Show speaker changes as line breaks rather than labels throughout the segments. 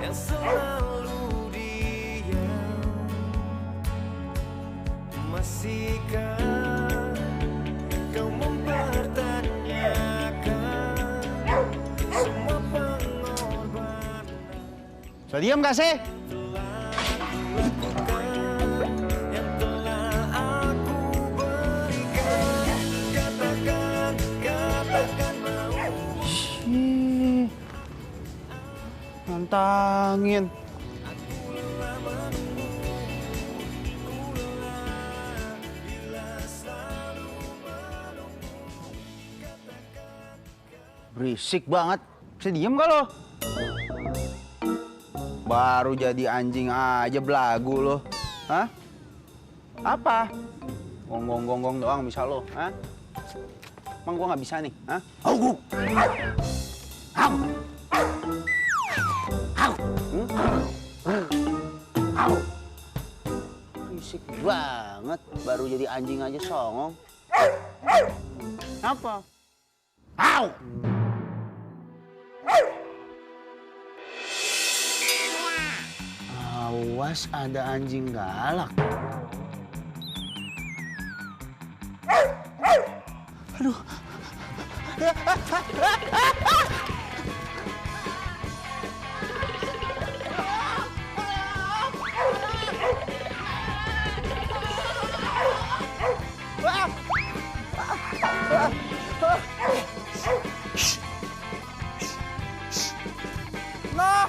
yang selalu diam. Masihkah kau mempertanyakan semua pengorbanan
So diam gak sih?
yang telah aku berikan? Katakan mau.
Nantangin. Berisik banget. Bisa diem gak lo? Baru jadi anjing aja belagu lo. Hah? Apa? Gonggong-gonggong doang bisa lo. Hah? Emang gua nggak bisa nih? Hah? Au! Au! Au! Au! Berisik banget. Baru jadi anjing aja songong. Apa? Au! Awas ada anjing galak. Aduh. Nah.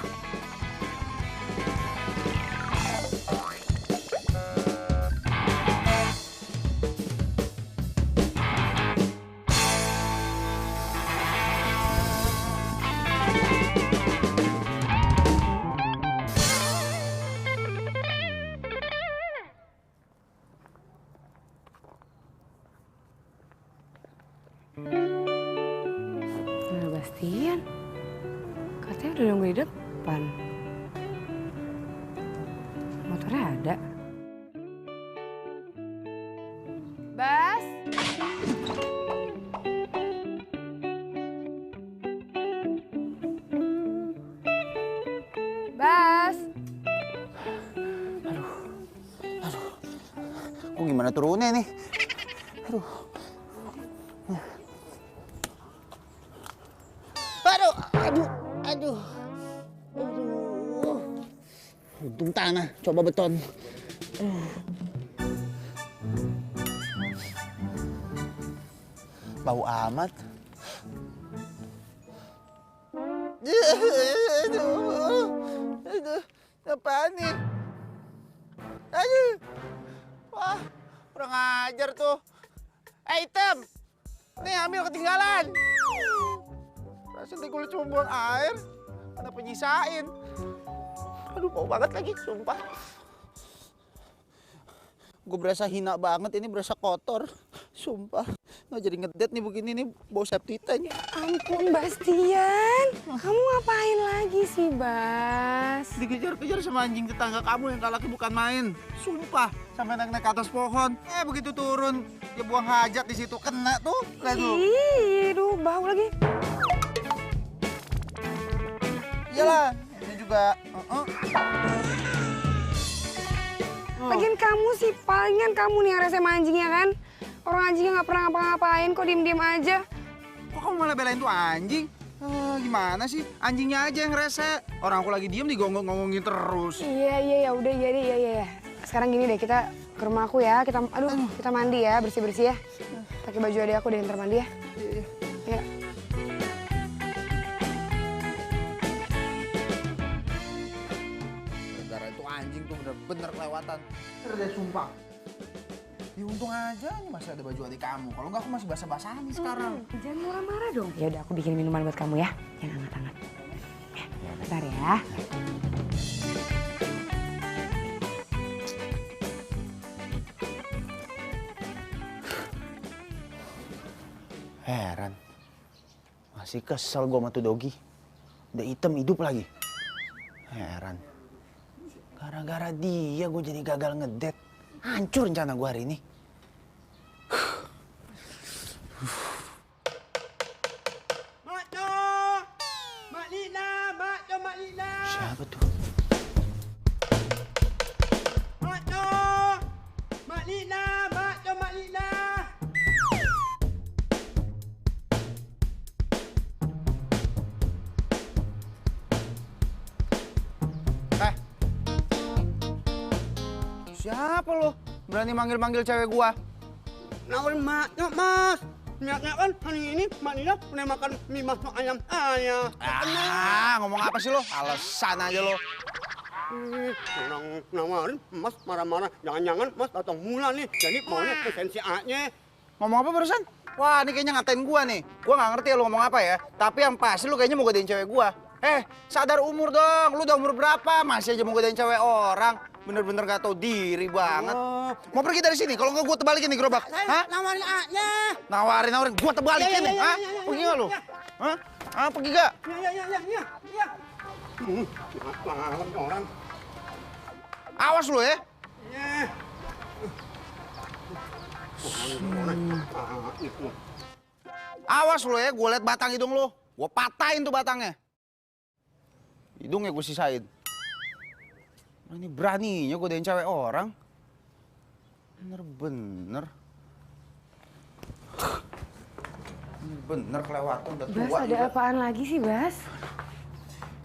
Nah, Bastian, katanya udah nunggu di depan. Motornya ada. Bas? Bas?
Kok gimana turunnya nih? Aduh. Aduh, aduh, aduh. Aduh. Untung tanah, coba beton. Bau amat. Aduh, apaan nih? Aduh. Wah, kurang ajar tuh. Item! Nih, ambil ketinggalan. Rasanya gue cuma buang air. Kenapa nyisain? Aduh, bau banget lagi, sumpah. Gue berasa hina banget, ini berasa kotor. Sumpah, nggak jadi ngedet nih begini nih, bau septitanya.
Ampun, Bastian. Kamu ngapain lagi sih, Bas?
Dikejar-kejar sama anjing tetangga kamu yang galaknya bukan main. Sumpah, sampai naik-naik ke atas pohon. Begitu turun, dia buang hajat di situ, kena tuh. Lihat tuh.
Ih, duh, bau lagi.
Iyalah, ini juga.
Lagian kamu sih, palingan kamu nih yang rese sama anjingnya kan? Orang anjingnya nggak pernah ngapa-ngapain, kok diem-diem aja.
Kok kamu malah belain tuh anjing? Gimana sih? Anjingnya aja yang rese. Orang aku lagi diem digonggong-gonggongin terus.
Iya, udah, iya. Sekarang gini deh, kita ke rumah aku ya. Kita mandi ya, bersih-bersih ya. Pakai baju adek aku deh, ntar mandi ya. Iya.
Gara-gara itu anjing tuh bener-bener kelewatan. Bener deh, sumpah. Ya untung aja nih masih ada baju adik kamu. Kalau enggak aku masih basah-basahan nih sekarang.
Jangan marah-marah dong. Ya udah, aku bikin minuman buat kamu ya, yang hangat-hangat. Ya, bentar ya.
Heran. Masih kesel gue sama tuh Dogi. Udah hitam hidup lagi. Heran. Gara-gara dia gue jadi gagal ngedet. Hancur rencana gue hari ini. Siapa tuh?
Makno! Mak Lina! Makno, Mak Lina!
Eh. Siapa lo? Berani manggil-manggil cewek gua?
Nawarin Makno, Mas. Niatnya kan hari ini Mak Lina pernah makan mie masuk ayam saya.
Ngomong apa sih lo? Alasan aja lo.
Orang nawarin, Mas marah-marah. Jangan-jangan Mas datang mula nih. Jadi maunya esensi A-nya.
Ngomong apa barusan? Wah, ini kayaknya ngatain gua nih. Gua nggak ngerti ya lo ngomong apa ya. Tapi yang pasti lu kayaknya mau godain cewek gua. Sadar umur dong. Lu udah umur berapa? Masih aja mau godain cewek orang. Bener-bener gak tau diri banget. Mau pergi dari sini? Kalau nggak gua tebalikin nih gerobak. Hah?
Nawarin A-nya.
Nawarin. Gua tebalikin nih. Hah?
Ya.
Pergi nggak lu? Hah? Pergi gak?
Ya. Lawan orang.
Awas lu ya.
Ya.
Awas lu ya. Gua liat batang hidung lu. Gua patahin tuh batangnya. Hidungnya gua sisain. Ini beraninya godain cewek orang. Bener-bener. Bener kelewatan udah tua.
Bas, ada apaan lagi sih, Bas?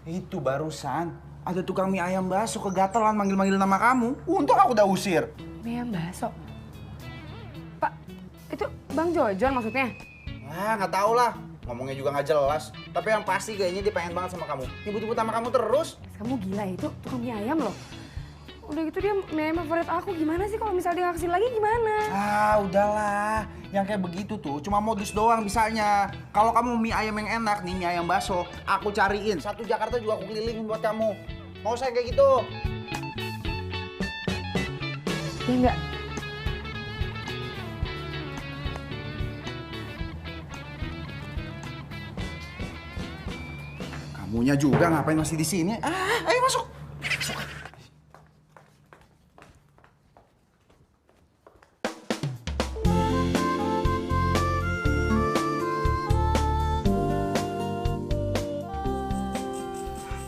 Itu barusan. Ada tukang mie ayam bakso kegatelan manggil-manggil nama kamu. Untung aku udah usir.
Mie ayam bakso. Pak, itu Bang Jojon maksudnya?
Nggak tahu lah. Ngomongnya juga nggak jelas. Tapi yang pasti kayaknya dia pengen banget sama kamu. Nyebut-nyebut sama kamu terus.
Kamu gila, itu tukang mie ayam loh. Udah gitu dia mie ayam favorit aku. Gimana sih kalau misalnya dia nggak kesini lagi gimana?
Udahlah. Yang kayak begitu tuh cuma modus doang bisanya. Kalau kamu mie ayam yang enak nih, mie ayam bakso, aku cariin. Satu Jakarta juga aku kelilingin buat kamu. Mau saya kayak gitu?
Ya enggak.
Kamunya juga ngapain masih di sini? Ayo masuk. Masuk.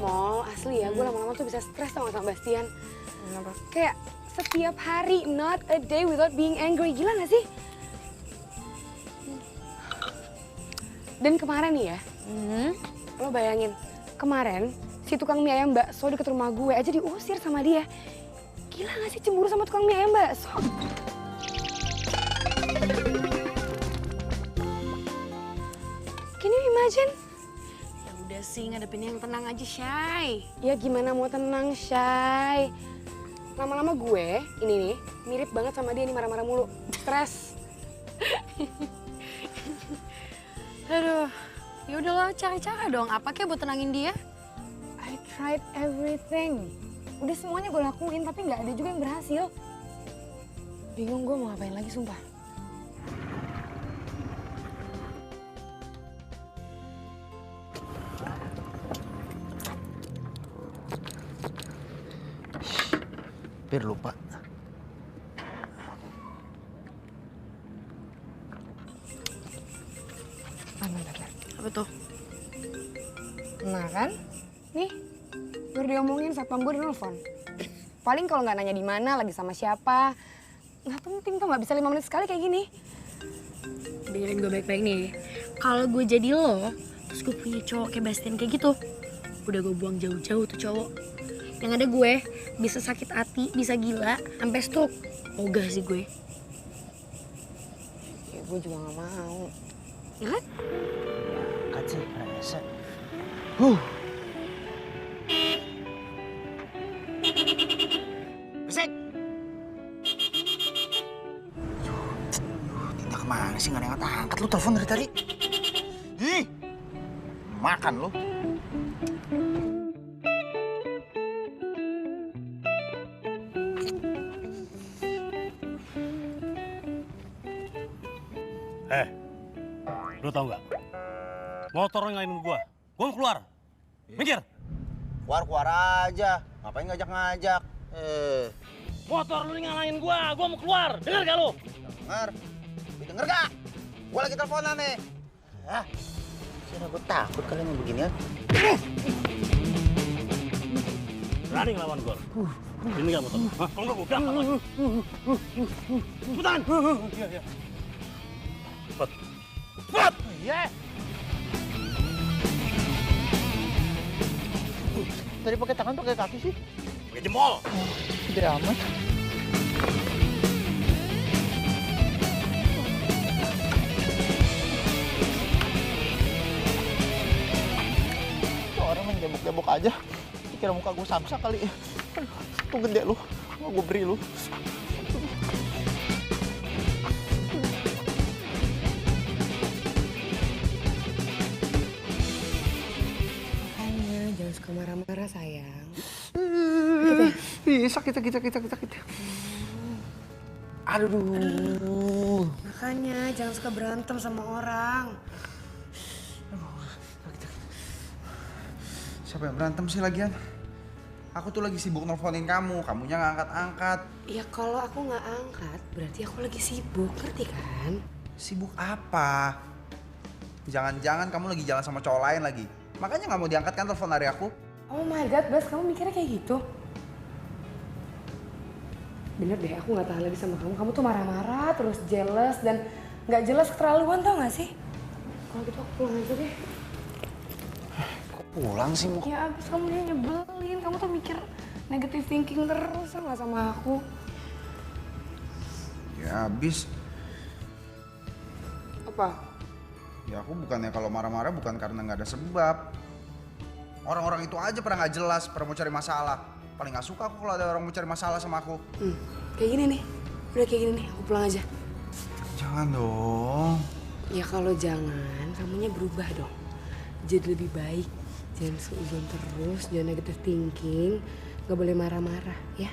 Mol, asli ya, gue lama-lama tuh bisa stres tau gak sama Bastian. Kenapa? Kayak setiap hari, not a day without being angry. Gila gak sih? Dan kemarin nih ya, lo bayangin, kemarin si tukang mie ayam bakso deket rumah gue aja diusir sama dia. Gila gak sih cemburu sama tukang mie ayam bakso? Can you imagine?
Udah sih, ngadepin yang tenang aja, Shay.
Ya gimana mau tenang, Shay. Lama-lama gue, ini nih, mirip banget sama dia nih marah-marah mulu. Stres.
Aduh, ya udahlah, cari cara dong. Apa kek buat tenangin dia?
I tried everything. Udah semuanya gue lakuin, tapi nggak ada juga yang berhasil. Bingung gue mau ngapain lagi, sumpah.
Hampir lupa.
Bentar.
Apa tuh?
Nah kan, nih, baru diomongin satpam gue di nelfon. Paling kalau nggak nanya di mana, lagi sama siapa, nggak penting tuh, nggak bisa 5 menit sekali kayak gini.
Dengerin gue baik-baik nih. Kalau gue jadi lo, terus gue punya cowok kayak Bastian kayak gitu, udah gue buang jauh-jauh tuh cowok. Yang ada gue bisa sakit hati, bisa gila, sampai stroke. Ogah sih gue.
Ya gue juga nggak mau.
Ya kan?
Angkat sih, rese. Besek! Tinta kemana sih? Nggak ada yang angkat. Lu telepon dari tadi. Ih! Makan lu.
Lu tau nggak? Motor ngelainin gua mau keluar. Minggir.
Keluar aja. Ngapain ngajak-ngajak?
Motor lu ngalahin gua mau keluar. Dengar gak lu?
Denger. Denger gak? Gua lagi teleponan nih. Kira gua takut kalian yang beginian.
Berani ngelawan gue. Ini nggak motor. Hah? Kalau nggak gue berangkat lagi. Cepetan. Iya, iya. Cepat. Cepat.
Iya. Tadi pakai tangan, pakai kaki sih.
Pakai jempol.
Gede amat. Tuh orang main gebok-gebok aja. Dikira muka gue samsak kali. Aduh, tuh gede lu. Mau gue beri lu.
Makanya jangan suka marah-marah sayang.
Ih, sakit. Aduh.
Makanya jangan suka berantem sama orang.
Siapa yang berantem sih lagian? Aku tuh lagi sibuk nelfonin kamu, kamunya nggak angkat-angkat.
Ya kalau aku nggak angkat, berarti aku lagi sibuk, ngerti kan?
Sibuk apa? Jangan-jangan kamu lagi jalan sama cowok lain lagi. Makanya nggak mau diangkat kan telepon dari aku?
Oh my god, Bas, kamu mikirnya kayak gitu? Bener deh, aku nggak tahan lagi sama kamu. Kamu tuh marah-marah, terus jealous, dan nggak jelas keterlaluan, tau gak sih? Kalau gitu aku pulang aja deh.
Kok pulang sih mau?
Ya abis kamu dia nyebelin, kamu tuh mikir negative thinking terus nggak sama aku.
Ya habis.
Apa?
Ya aku bukannya kalau marah-marah bukan karena nggak ada sebab. Orang-orang itu aja pernah nggak jelas, pernah mau cari masalah. Paling nggak suka aku kalau ada orang mau cari masalah sama aku.
Kayak gini nih, udah kayak gini nih, aku pulang aja.
Jangan dong.
Ya kalau jangan, kamunya berubah dong. Jadi lebih baik, jangan seuzon terus, jangan negative thinking, nggak boleh marah-marah, ya?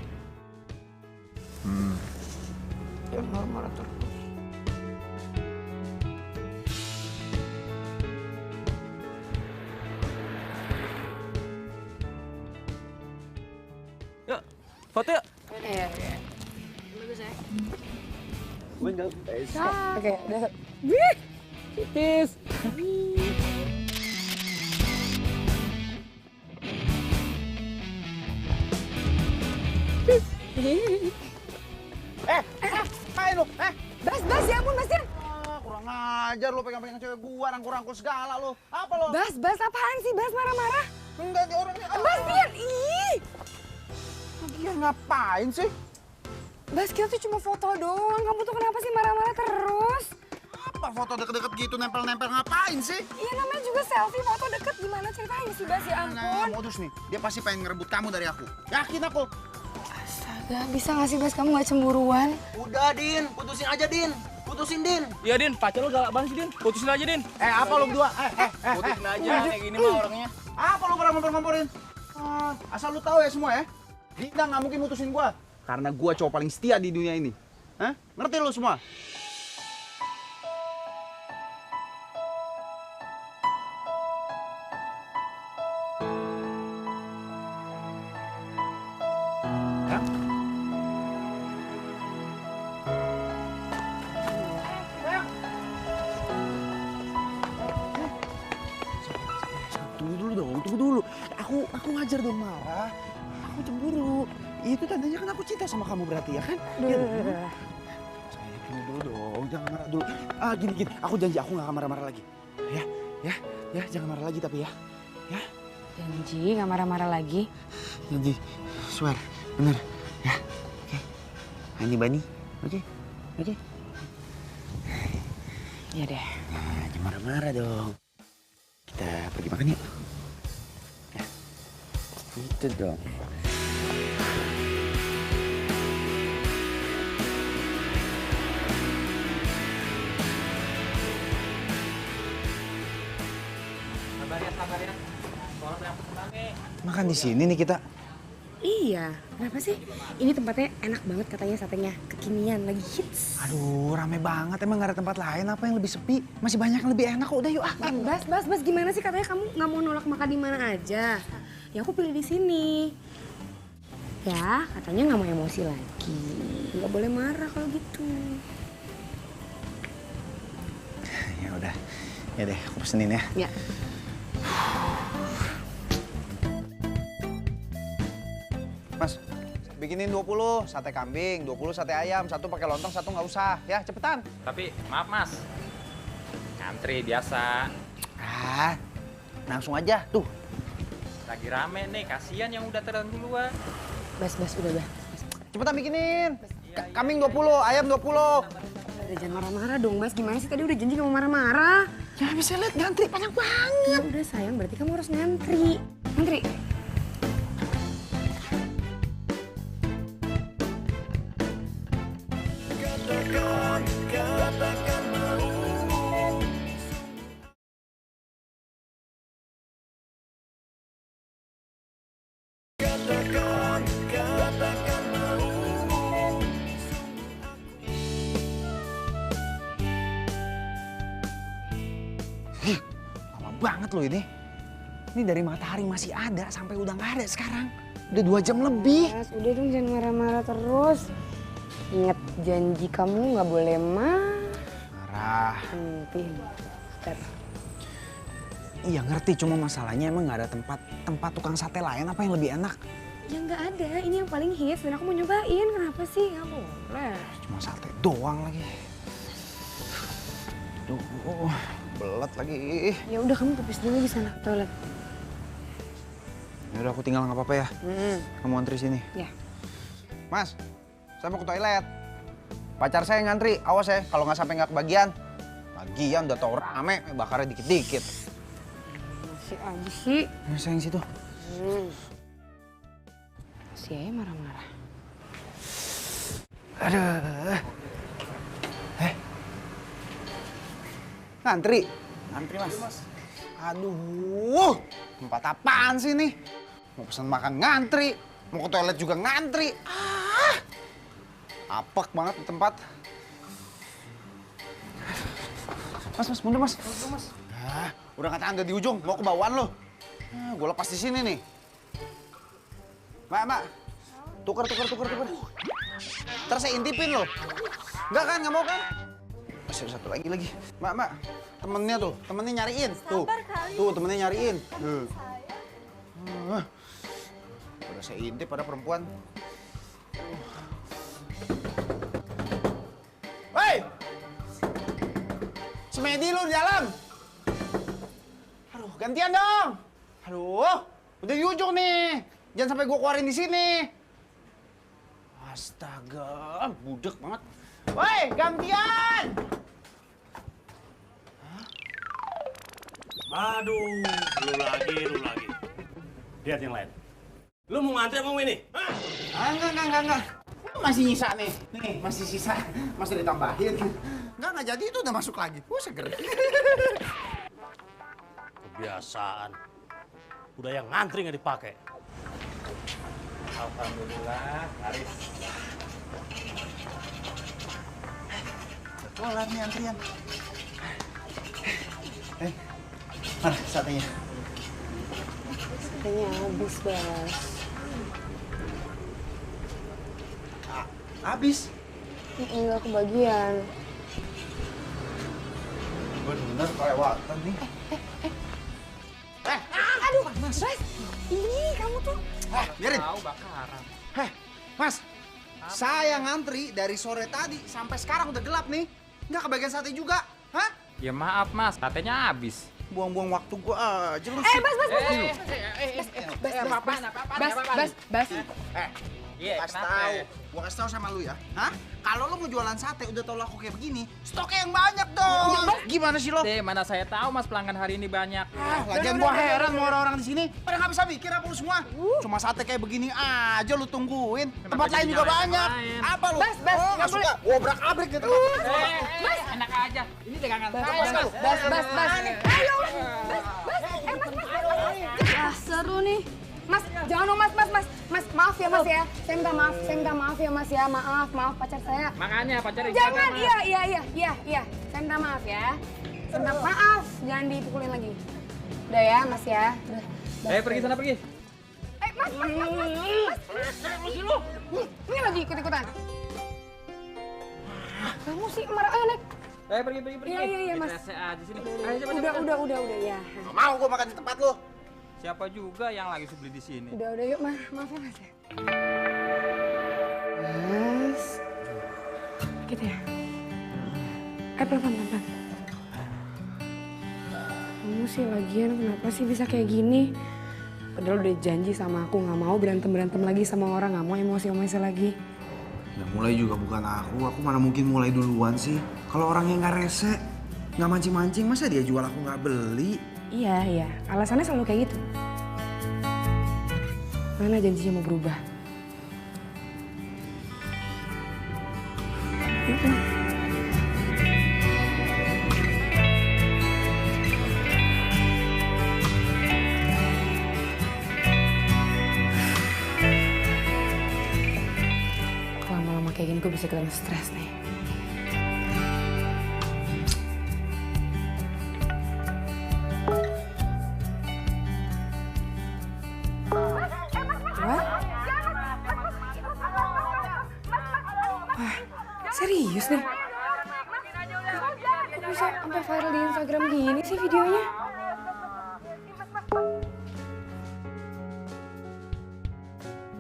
Jangan marah-marah terus.
Yuk, foto yuk.
Iya. Bagus ya.
Bener.
Oke, udah. Wih, tipis.
Main lu,
Bas, ya ampun, Bas, ya.
kurang ajar lu pegang-pegang cewek gua, rangkul-rangkul segala lu. Apa lu?
Bas, apaan sih? Bas marah-marah.
Enggak di orangnya.
Bas, Dian, ih.
Dia ngapain sih?
Bas, kita tuh cuma foto doang. Kamu tuh kenapa sih marah-marah terus?
Apa foto deket-deket gitu nempel-nempel ngapain sih?
Iya, namanya juga selfie, foto deket. Gimana ceritanya sih, Bas? Ya
Nah,
ampun.
modus nih. Dia pasti pengen ngerebut kamu dari aku. Yakin aku.
Astaga, bisa gak sih, Bas? Kamu gak cemburuan?
Udah, Din. Putusin aja, Din. Putusin, Din.
Iya, Din. Pacar lu galak banget sih, Din. Putusin aja, Din.
Apa lu berdua?
Putusin aja. Kayak gini mah orangnya.
Apa lu pernah ngompor-ngomporin? Asal lu tahu ya semua ya. Dina nggak mungkin mutusin gua. Karena gua cowok paling setia di dunia ini. Hah? Ngerti lu semua? Hah?
Tunggu dulu dong, tunggu dulu. Aku ngajar dong marah. Aku cemburu. Itu tandanya kan aku cinta sama kamu berarti ya kan? Iya dong. Sayang, tunggu dulu dong, jangan marah dulu. Gini. Aku janji aku nggak akan marah-marah lagi. Ya, jangan marah lagi tapi ya. Ya,
Janji gak marah-marah lagi.
janji. Swear, bener. Ya, oke. Hani Bani, oke?
Iya deh.
Nah, jangan marah-marah dong. Kita pergi makan yuk. Ya, itu dong. Makan di sini nih kita.
Iya, kenapa sih? Ini tempatnya enak banget katanya, satenya kekinian, lagi hits.
Aduh, rame banget. Emang gak ada tempat lain apa yang lebih sepi? Masih banyak yang lebih enak kok. Udah yuk.
Bas, gimana sih katanya kamu nggak mau nolak makan di mana aja? Ya aku pilih di sini. Ya, katanya nggak mau emosi lagi. Nggak boleh marah kalau gitu.
Ya udah. Ya deh, aku pesenin ya.
Ya.
Mas, bikinin 20 sate kambing, 20 sate ayam, satu pakai lontong, satu nggak usah. Ya, cepetan.
Tapi maaf mas, ngantri biasa.
Ah, langsung aja. Tuh.
Lagi rame nih, kasihan yang udah terang duluan.
Bas, udah.
Cepetan bikinin. Kambing 20, ayam 20.
Udah jangan marah-marah dong, Bas. Gimana sih tadi udah janji kamu marah-marah?
Ya bisa lihat ngantri banyak banget.
Ya udah sayang, berarti kamu harus ngantri. Ngantri.
Lama banget loh ini. Ini dari matahari masih ada sampai udah nggak ada sekarang. Udah 2 jam lebih.
Bas, udah dong jangan marah-marah terus. Ingat janji kamu nggak boleh
Marah.
Bentar.
Iya ngerti, cuma masalahnya emang nggak ada tempat tukang sate lain apa yang lebih enak?
Ya nggak ada, ini yang paling hits dan aku mau nyobain. Kenapa sih? Nggak boleh.
Cuma sate doang lagi. Aduh, belet lagi.
Ya udah kamu pipis dulu di sana ke toilet.
Ya udah aku tinggal nggak apa-apa ya. Kamu antri sini.
Ya.
Mas, saya mau ke toilet. Pacar saya ngantri, awas ya kalau nggak sampai nggak kebagian. Bagian udah tau rame, bakarnya dikit-dikit.
Masih aja sih.
Mas sayang situ.
Si Ayah marah-marah.
Aduh.
Ngantri.
Antri mas.
Aduh, tempat apaan sih nih? Mau pesan makan ngantri, mau ke toilet juga ngantri. Apek banget di tempat.
Mas, mundur mas.
Udah kata Angga di ujung, mau ke bawaan lo. Gue lepas di sini nih. Mbak, tuker. Ntar saya intipin lo. Enggak kan, nggak mau kan? Masih ada satu lagi. Mbak, temennya nyariin. Tuh, temennya nyariin. Udah saya intip pada perempuan. Hei! Semedi lu di dalam. Aduh, gantian dong. Aduh, udah di ujung nih. Jangan sampai gua keluarin di sini. Astaga, budek banget. Woi, gantian!
Aduh, lu lagi. Lihat yang lain. Lu mau ngantri apa mau ini? Hah?
Enggak. Masih nyisa nih. Nih, masih sisa. Masih ditambahin. Enggak jadi itu udah masuk lagi. Seger.
Kebiasaan. Udah yang ngantri nggak dipakai.
Alhamdulillah, Arif.
Kelar nih antrian. Mana satenya?
Satenya habis, Bas.
Habis?
Enggak kebagian.
Bener kelewatan nih.
Aduh, Bas. Ini kamu tuh.
Biarin.
Tahu bakaran.
Mas. Saya ngantri dari sore tadi sampai sekarang udah gelap nih. Nggak kebagian sate juga. Hah?
Ya maaf mas, satenya habis.
Buang-buang waktu gua aja lu.
Bas.
Iya,
Kasih
kenapa?
tahu. Gua kasih tahu sama lu ya. Hah? Kalau lu mau jualan sate udah tau laku kayak begini, stoknya yang banyak dong. Gimana sih lo?
Mana saya tahu mas pelanggan hari ini banyak.
Lagian gua heran sama orang-orang di sini. Pada nggak bisa mikir apa lu semua? Cuma sate kayak begini aja lu tungguin. Tempat lain juga banyak. Apa lu?
Bas,
Oh, nggak suka? Wobrak-abrik gitu.
Enak aja. Ini dagangan saya.
Bas. Ayo. Bas. Seru nih. Mas, jangan dong mas. Mas, maaf ya mas ya. Saya minta maaf ya mas ya. Maaf pacar saya.
Makanya pacarnya
Jangan,
jaga, Mas.
iya. Saya minta maaf ya. Saya minta maaf, jangan dipukulin lagi. Udah ya mas ya. Udah.
Pergi sana pergi.
Mas. Ini lagi ikut-ikutan. Kamu sih marah, ayo naik.
Pergi.
Iya, Mas.
Kita aja sini. Ayo, cepat.
Udah ya.
Nggak mau gua makan di tempat lu.
Siapa juga yang lagi beli di sini?
Udah yuk, maaf ya mas ya. Mas. Gitu ya? Pelan-pelan. Kamu sih lagian kenapa sih bisa kayak gini? Padahal udah janji sama aku nggak mau berantem lagi sama orang, nggak mau emosi lagi.
Ya mulai juga bukan aku mana mungkin mulai duluan sih. Kalau orangnya nggak rese, nggak mancing-mancing, masa dia jual aku nggak beli?
Iya, alasannya selalu kayak gitu. Mana janjinya mau berubah? Lama-lama kayak gini gue bisa kena stres nih. Wah, serius nih? Kok bisa sampai viral di Instagram gini sih videonya?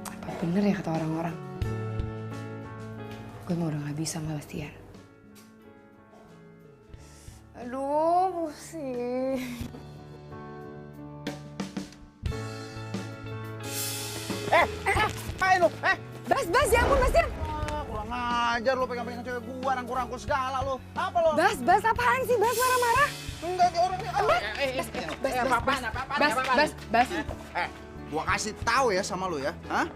Apa bener ya kata orang-orang? Gue mau udah gak bisa sama Bastian. Aduh, pusing.
Apain lu?
Bas, ya ampun Bastian.
Kurang ajar lu pegang-pegang cewek gua, rangkul-rangkul segala lu. Apa lu?
Bas, apaan sih? Bas marah-marah.
Enggak, dia orangnya.
Bas.
Gua kasih tahu ya sama lu ya. Hah?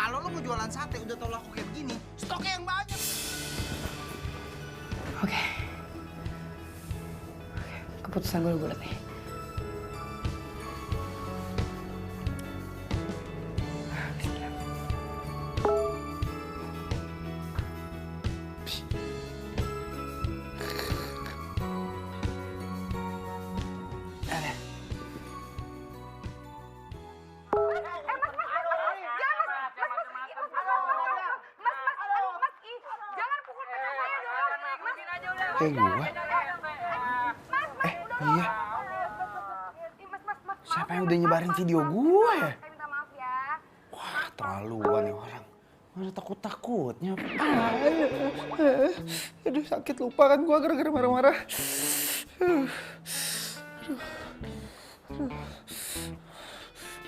Kalau lu mau jualan sate udah tau laku kayak begini, stoknya yang banyak.
Oke. Keputusan gue udah bulat nih.
Kayak gua. Iya. Siapa yang udah nyebarin video gua ya? Wah, terlaluan ya orang. Mana takut-takutnya. Aduh, sakit lupa kan gua gara-gara marah-marah.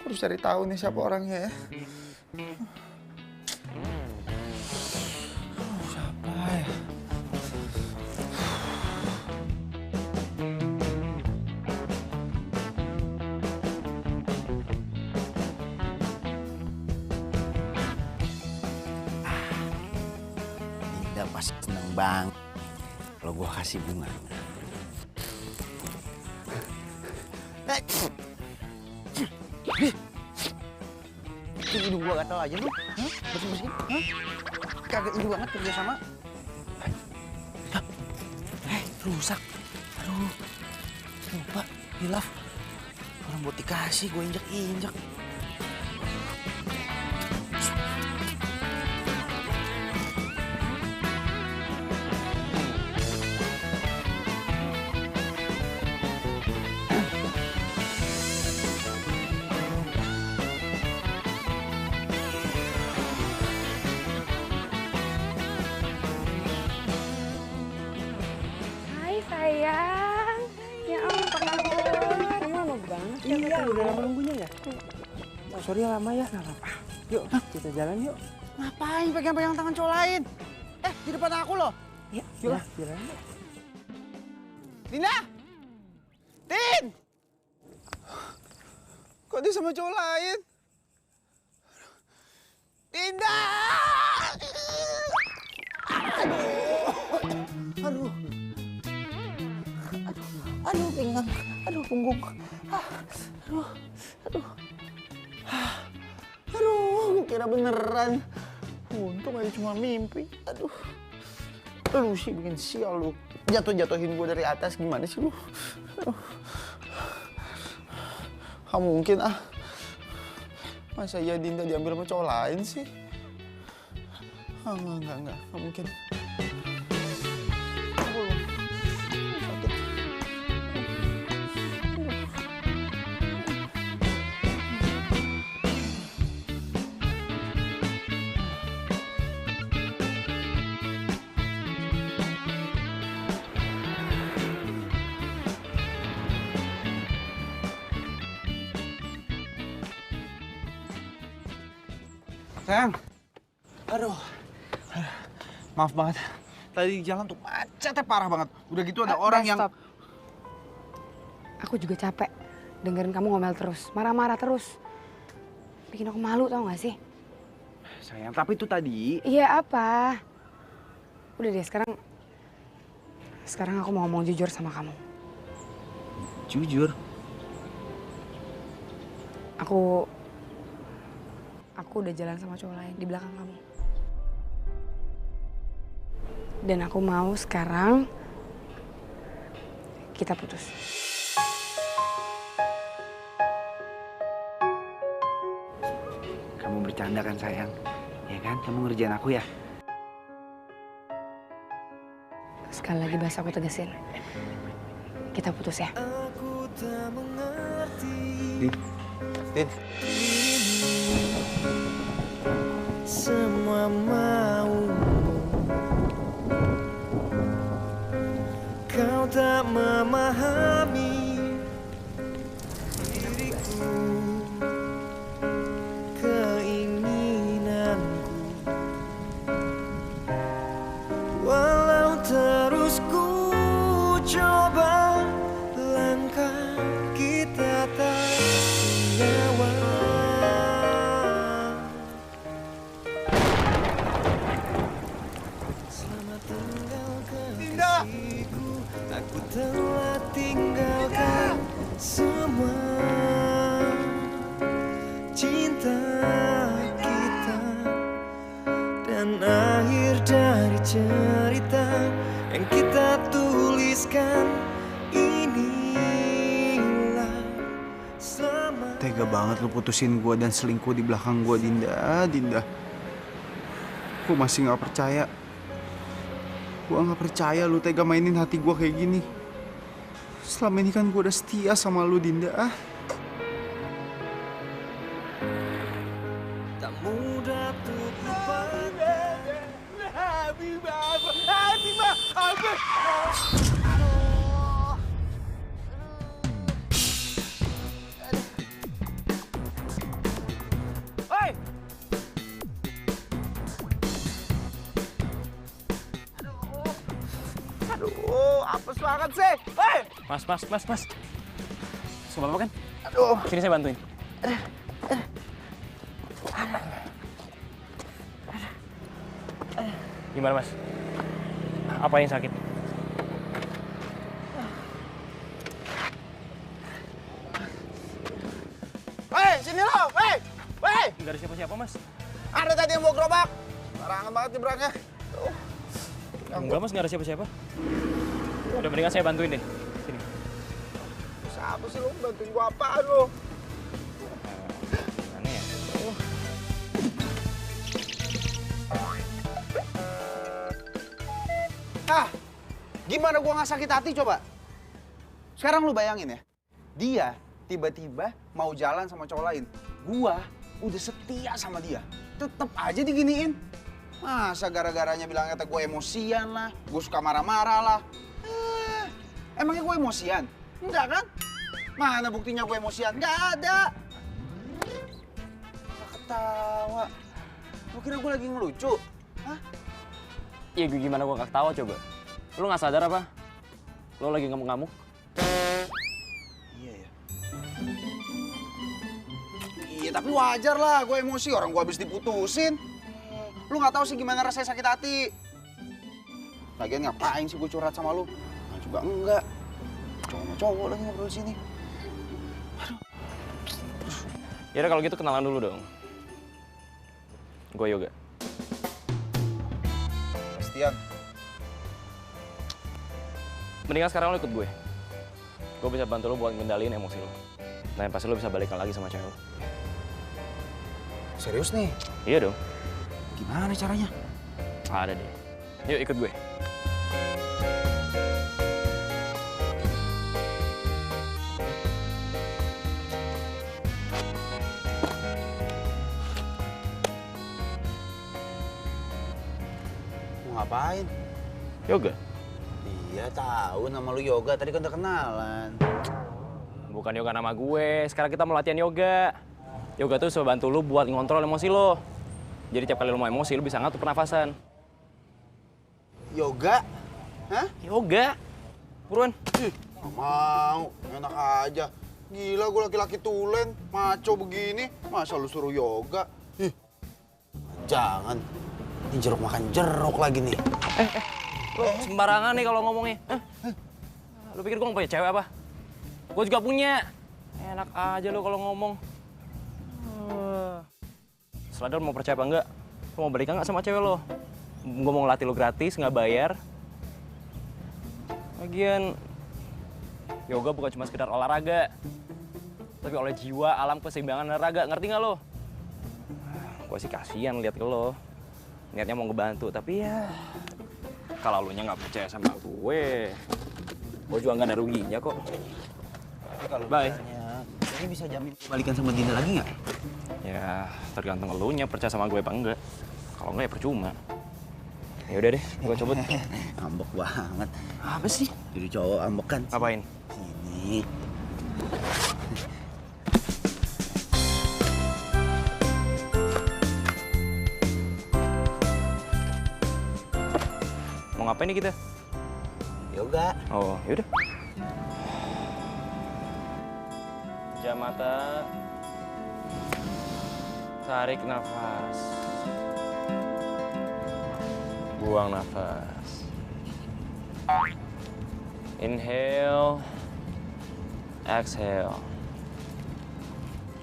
Harus cari tahu nih siapa orangnya ya. Siapa ya?
Dinda pasti seneng banget kalau gua kasih bunga. Bikin hidung gua gatel aja lu. Bersih-bersih. Kagak ini banget kerja sama. Rusak. Aduh. Lupa, hilaf. Orang buat dikasih gua injak-injak.
Sayang, ya ampun, kamu lama banget ya.
Iya, udah lama nunggunya ya. Oh, sorry ya lama ya. Nggak apa-apa. Yuk, kita jalan yuk.
Ngapain pegang-pegang tangan cowok lain? Di depan aku loh.
Ya, yuk jalan yuk.
Dinda! Din! Kok dia sama cowok lain? Dinda! Aduh. Aduh, pinggang. Aduh, punggung. Aduh, kira beneran. Untung aja cuma mimpi. Aduh. Lu sih bikin sial lu. Jatuhin gue dari atas gimana sih lu? Aduh. Gak mungkin ah. Masa iya Dinda diambil sama cowok lain sih? Enggak mungkin. Sakit. Sayang. Aduh. Maaf banget. Tadi di jalan tuh macetnya parah banget. Udah gitu ada orang yang...
Stop. Aku juga capek dengerin kamu ngomel terus, marah-marah terus. Bikin aku malu tau gak sih?
Sayang, tapi itu tadi...
Iya apa? Udah deh sekarang aku mau ngomong jujur sama kamu.
Jujur?
Aku udah jalan sama cowok lain di belakang kamu. Dan aku mau sekarang kita putus.
Kamu bercanda kan sayang? Ya kan? Kamu ngerjain aku ya?
Sekali lagi bahasa aku tegesin. Kita putus ya.
Din.
Semua maumu, kau tak memahami diriku, keinginanku. Walau terus ku coba, langkah kita tak senyawa. Aku telah tinggalkan semua cinta kita, dan akhir dari cerita yang kita tuliskan inilah selamat.
Tega banget lu putusin gua dan selingkuh di belakang gua, Dinda. Gua masih gak percaya. Gua gak percaya lu tega mainin hati gua kayak gini. Selama ini kan gua udah setia sama lu, Dinda.
Tak mudah untuk lupakan.
Aduh, apes banget sih. Hei!
Mas. Sumpah apa kan?
Aduh.
Sini saya bantuin. Gimana mas? Apa yang sakit?
Hei, sini lo! Hei!
Nggak ada siapa-siapa mas.
Ada tadi yang bawa gerobak. Barangan banget nyebrangnya.
Enggak mas, nggak ada siapa-siapa. Udah mendingan saya bantuin deh. Sini.
Siapa sih lo? Bantuin gua apaan lo?
Aneh ya?
Gimana gua nggak sakit hati coba? Sekarang lu bayangin ya. Dia tiba-tiba mau jalan sama cowok lain. Gua udah setia sama dia. Tetep aja diginiin. Masa gara-garanya bilang kata gue emosian lah, gue suka marah-marah lah. Emangnya gue emosian? Enggak kan? Mana buktinya gue emosian? Nggak ada. Malah ketawa. Lu kira gue lagi ngelucu? Hah?
Iya gimana gua nggak ketawa coba? Lu nggak sadar apa? Lu lagi ngamuk-ngamuk?
Iya ya. Iya tapi wajar lah, gue emosi. Orang gue habis diputusin. Lu nggak tahu sih gimana rasanya sakit hati. Lagian ngapain sih gue curhat sama lu? Nah, juga enggak. Cowok sama cowok lagi ngobrol di sini.
Yaudah kalau gitu kenalan dulu dong. Gue Yoga.
Bastian.
Mendingan sekarang lo ikut gue. Gue bisa bantu lo buat ngendaliin emosi lo. Nah pasti lo bisa balikan lagi sama cewek lo.
Serius nih?
Iya dong.
Gimana caranya?
Ada deh. Yuk ikut gue.
Mau ngapain?
Yoga?
Iya tahu nama lu Yoga, tadi kan udah kenalan.
Bukan yoga nama gue, sekarang kita mau latihan yoga. Yoga tuh bisa bantu lo buat ngontrol emosi lo. Jadi tiap kali lo mau emosi, lo bisa ngatur pernafasan.
Yoga? Hah?
Yoga. Buruan.
Nggak mau, enak aja. Gila, gue laki-laki tulen, maco begini. Masa lu suruh yoga? Jangan. Ini jeruk makan jeruk lagi nih.
Lo sembarangan nih kalau ngomongnya. Lo pikir gue nggak punya cewek apa? Gue juga punya. Enak aja lo kalau ngomong. Setelah lo mau percaya apa enggak? Lo mau balikan nggak sama cewek lo? Gue mau ngelatih lo gratis, nggak bayar. Lagian, yoga bukan cuma sekedar olahraga. Tapi oleh jiwa, alam, keseimbangan, dan raga. Ngerti nggak lo? Gue sih kasihan lihat ke lo. Niatnya mau ngebantu, tapi ya... Kalau lo nya nggak percaya sama gue juga nggak ada ruginya kok.
Tapi kalau
Bye.
misalnya, ini bisa jamin balikan sama Dinda lagi nggak?
Ya, tergantung lo nya percaya sama gue apa enggak. Kalau enggak ya percuma. Ya udah deh, gue cabut.
Ambek banget.
Apa sih?
Jadi cowok ambek kan?
Ngapain?
Sini.
Mau ngapain nih kita?
Yoga.
Oh, yaudah. Pejam mata. Tarik nafas. Buang nafas. Inhale. Exhale.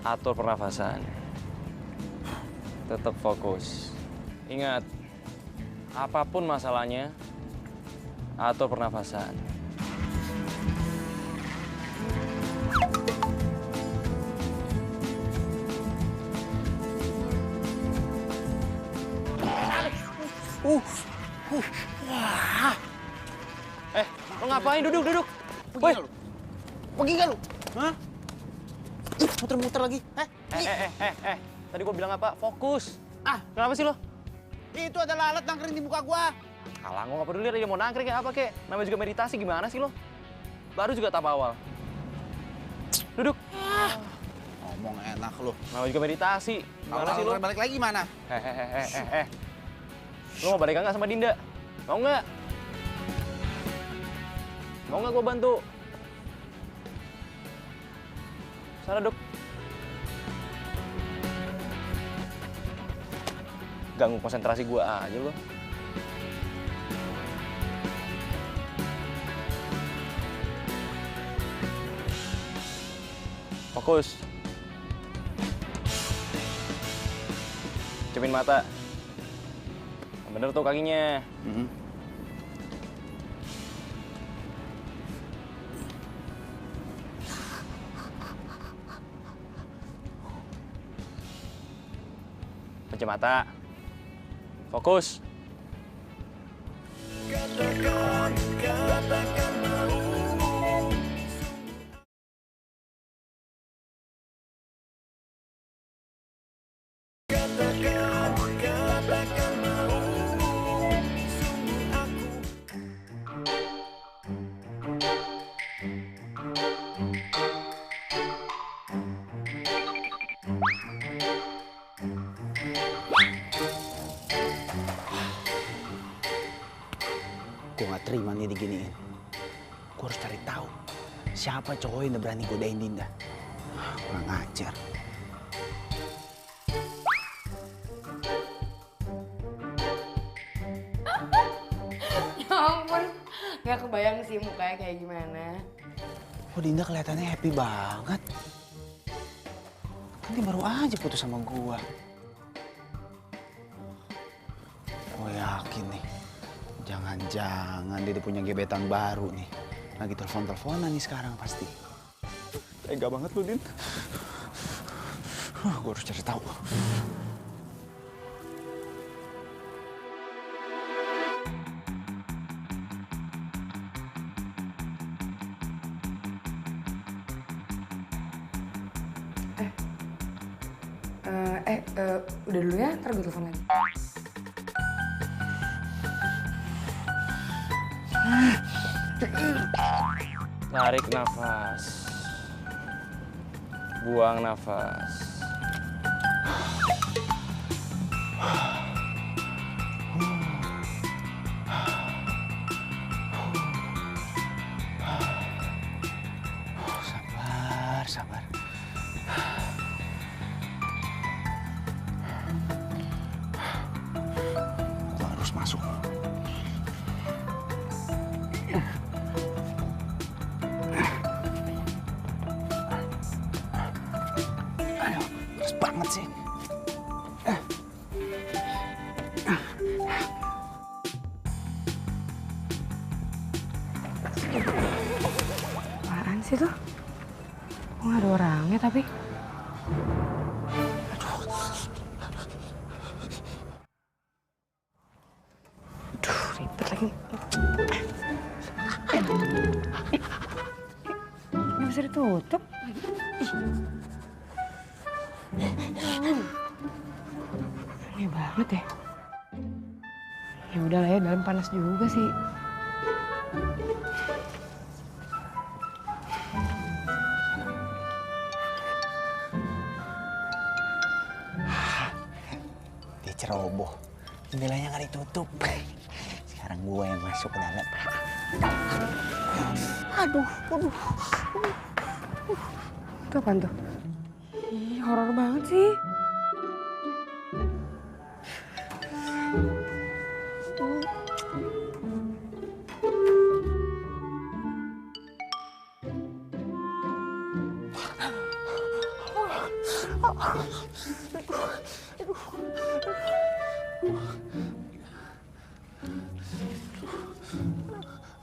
Atur pernafasan. Tetap fokus. Ingat, apapun masalahnya, atur pernafasan. Lo ngapain? Duduk. Woi,
Pergi kan lu? Hah? Ih, muter-muter lagi.
Tadi gua bilang apa? Fokus. Kenapa sih lo?
Itu ada lalat nangkring di muka gua.
Alah, gua nggak peduli dia mau nangkring kayak apa kek. Namanya juga meditasi, gimana sih lo? Baru juga tahap awal. Duduk.
Ngomong enak lu.
Namanya juga meditasi. Gimana sih lo?
Balik lagi mana?
Lo mau balikan nggak sama Dinda? Mau nggak? Mau nggak gua bantu? Sana, Duk. Ganggu konsentrasi gua aja lo. Fokus. Cepin mata. Bener tuh kakinya. Pejam mata. Fokus.
Katakan maumu. Katakan maumu. Sungguh aku.
Gue gak terima nih diginiin. Gue harus cari tahu siapa cowok yang udah berani godain Dinda. Kurang ngajar.
Ya ampun, nggak kebayang sih mukanya kayak gimana.
Oh, Dinda kelihatannya happy banget. Kan dia baru aja putus sama gua. Gue yakin nih, jangan-jangan dia udah punya gebetan baru nih. Lagi telepon-teleponan nih sekarang pasti. Tega banget lu, Din. Gue harus cari tahu.
Udah dulu ya, ntar gue telepon lagi.
Tarik nafas. Buang nafas.
Sabar, sabar. Gua harus masuk. Aduh, keras banget sih.
Apaan sih tuh? Kok nggak ada orangnya tapi? Aduh, ribet lagi. Nggak bisa ditutup. Aneh banget ya. Ya udah lah ya, dalam panas juga sih.
Dia ceroboh. Jendelanya nggak ditutup. Sekarang gua yang masuk ke dalam. Aduh, aduh.
Itu apaan tuh? Ih, horor banget sih.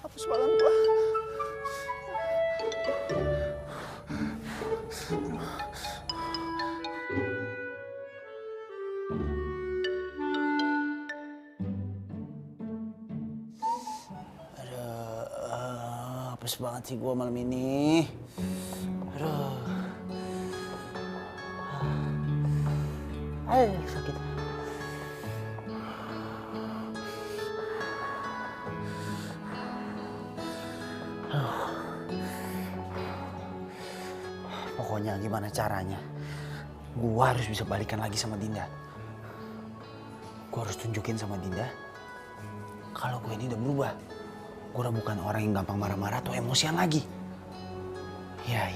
Hapus badan gua. Hapus banget sih gua malam ini. Aduh. Aduh, sakit. Pokoknya gimana caranya, gua harus bisa balikan lagi sama Dinda. Gua harus tunjukin sama Dinda kalau gue ini udah berubah. Gue udah bukan orang yang gampang marah-marah atau emosian lagi. Ya.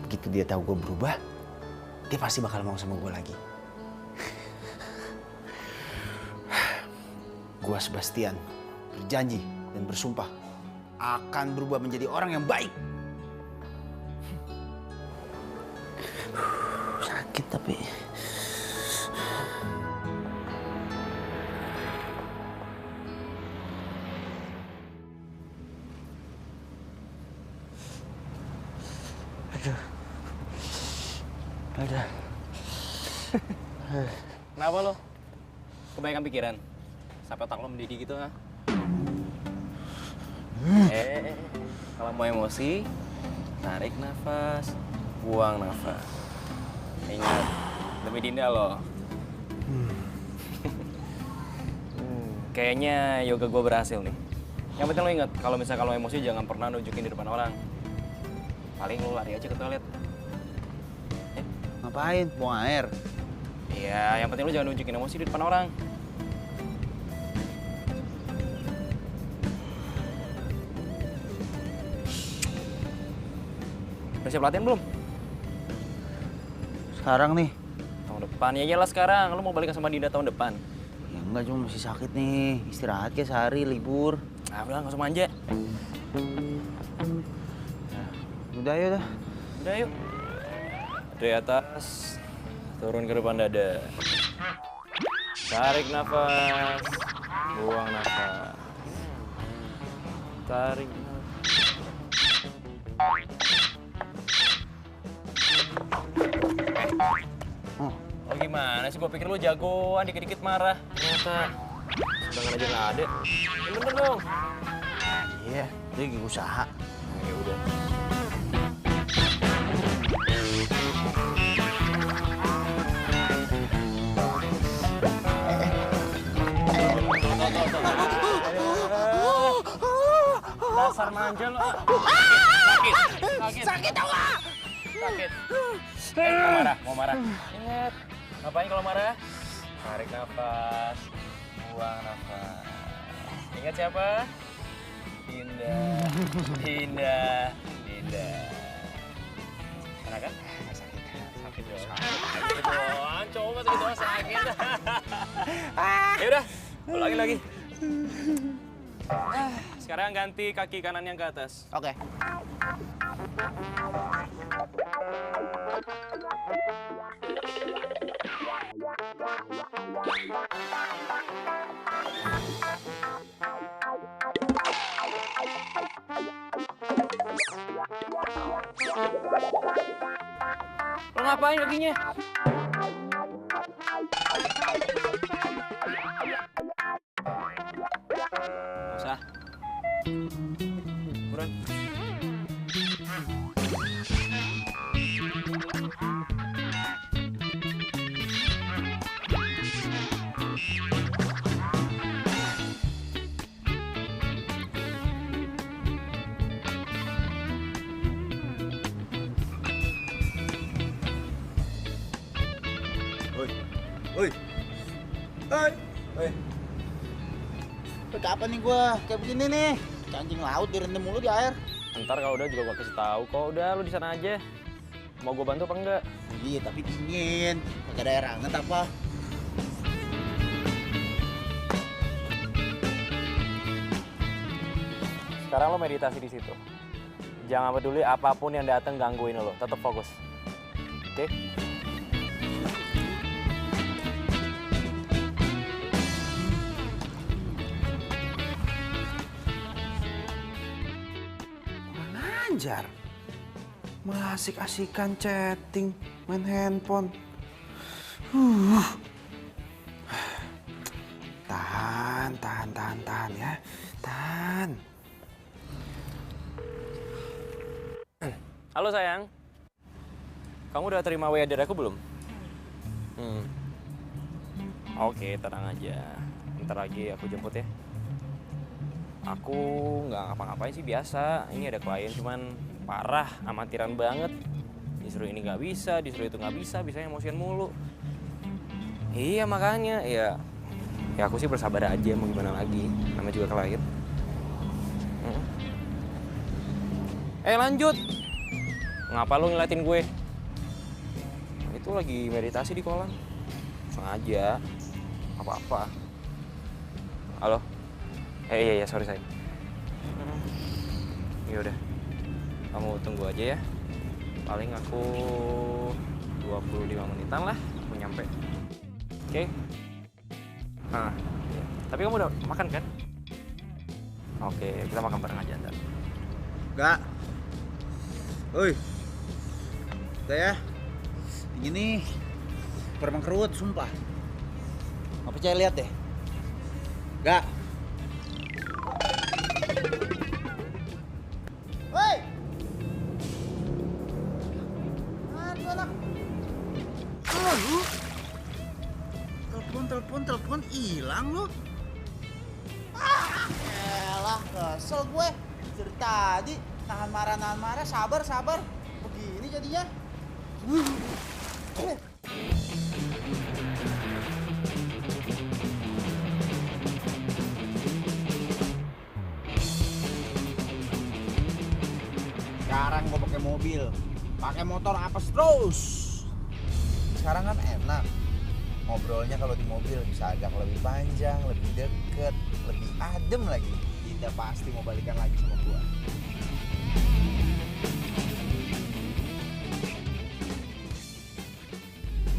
Begitu dia tahu gue berubah, dia pasti bakal mau sama gue lagi. Gue Sebastian berjanji dan bersumpah akan berubah menjadi orang yang baik. Sakit tapi... Aduh.
Kenapa lo? Kebanyakan pikiran? Sampai otak lo mendidih gitu, ha? Kalau mau emosi, tarik nafas, buang nafas. Ingat, demi Dinda lo. Kayaknya yoga gue berhasil nih. Yang penting lo ingat, kalau misalnya kalau emosi jangan pernah nunjukin di depan orang. Paling lo lari aja ke toilet.
Ngapain? Buang air?
Iya, yang penting lo jangan nunjukin emosi di depan orang. Udah siap latihan belum?
Sekarang nih?
Tahun depan, ya iyalah sekarang. Lo mau balikan sama Dinda tahun depan.
Ya enggak, cuma masih sakit nih. Istirahat kayak sehari, libur.
Ah udah, nggak usah manja.
Udah, yuk dah.
Udah yuk. Dari atas, turun ke depan dada. Tarik nafas, buang nafas. Tarik nafas. Oh gimana sih? Gue pikir lu jagoan, dikit-dikit marah. Ternyata sedangkan aja nggak ada. Ya bener dong.
Iya, dia lagi usaha.
Ya udah. Dasar manja lo. Sakit tau gak? Sakit. Mau marah. Ingat, ngapain kalau marah? Tarik nafas, buang nafas. Ingat siapa? Dinda, Dinda, Dinda. Enak kan? Sakit, sakit dong. Sakit doang, coba sakit doang sakit. Ya udah, ulangi lagi. Sekarang ganti kaki kanan yang ke atas.
Oke.
Lo ngapain kakinya? Nggak usah. Buruan.
Woi. Hei. Hei. Kapan nih gua kayak begini nih? Anjing laut direndam mulu di air.
Ntar kalau udah juga gua kasih tahu kok. Udah lu di sana aja. Mau gua bantu apa enggak?
Iya, tapi dingin. Kagak ada air hangat apa?
Sekarang lo meditasi di situ. Jangan peduli apapun yang datang gangguin lo. Tetap fokus. Oke?
Anjar, malah asik-asikan chatting, main handphone. Tahan ya, tahan.
Halo sayang. Kamu udah terima WA dari aku belum? Oke, tenang aja. Ntar lagi aku jemput ya. Aku nggak ngapa-ngapain sih, biasa. Ini ada klien cuman parah, amatiran banget. Disuruh ini nggak bisa, disuruh itu nggak bisa, bisanya emosian mulu. Iya makanya, ya aku sih bersabar aja, mau gimana lagi. Namanya juga klien. Lanjut. Ngapa lu ngeliatin gue? Itu lagi meditasi di kolam. Sengaja. Apa-apa. Halo? Iya, sorry sayang. Ya udah. Kamu tunggu aja ya. Paling aku 25 menitan lah aku nyampe. Oke? Nah, ya. Tapi kamu udah makan kan? Oke, kita makan bareng aja ntar.
Enggak. Woi. Udah ya. Ini peremang kerut, sumpah. Nggak percaya, lihat deh. Enggak. Woi. Aduh, anak. Lu. Telepon hilang lu. Elah, kesel gue. Dari tadi nahan marah, sabar. Begini jadinya. Sekarang gue pakai mobil, pakai motor apes terus. Sekarang kan enak. Ngobrolnya kalau di mobil bisa agak lebih panjang, lebih deket, lebih adem lagi. Dinda pasti mau balikan lagi sama gua.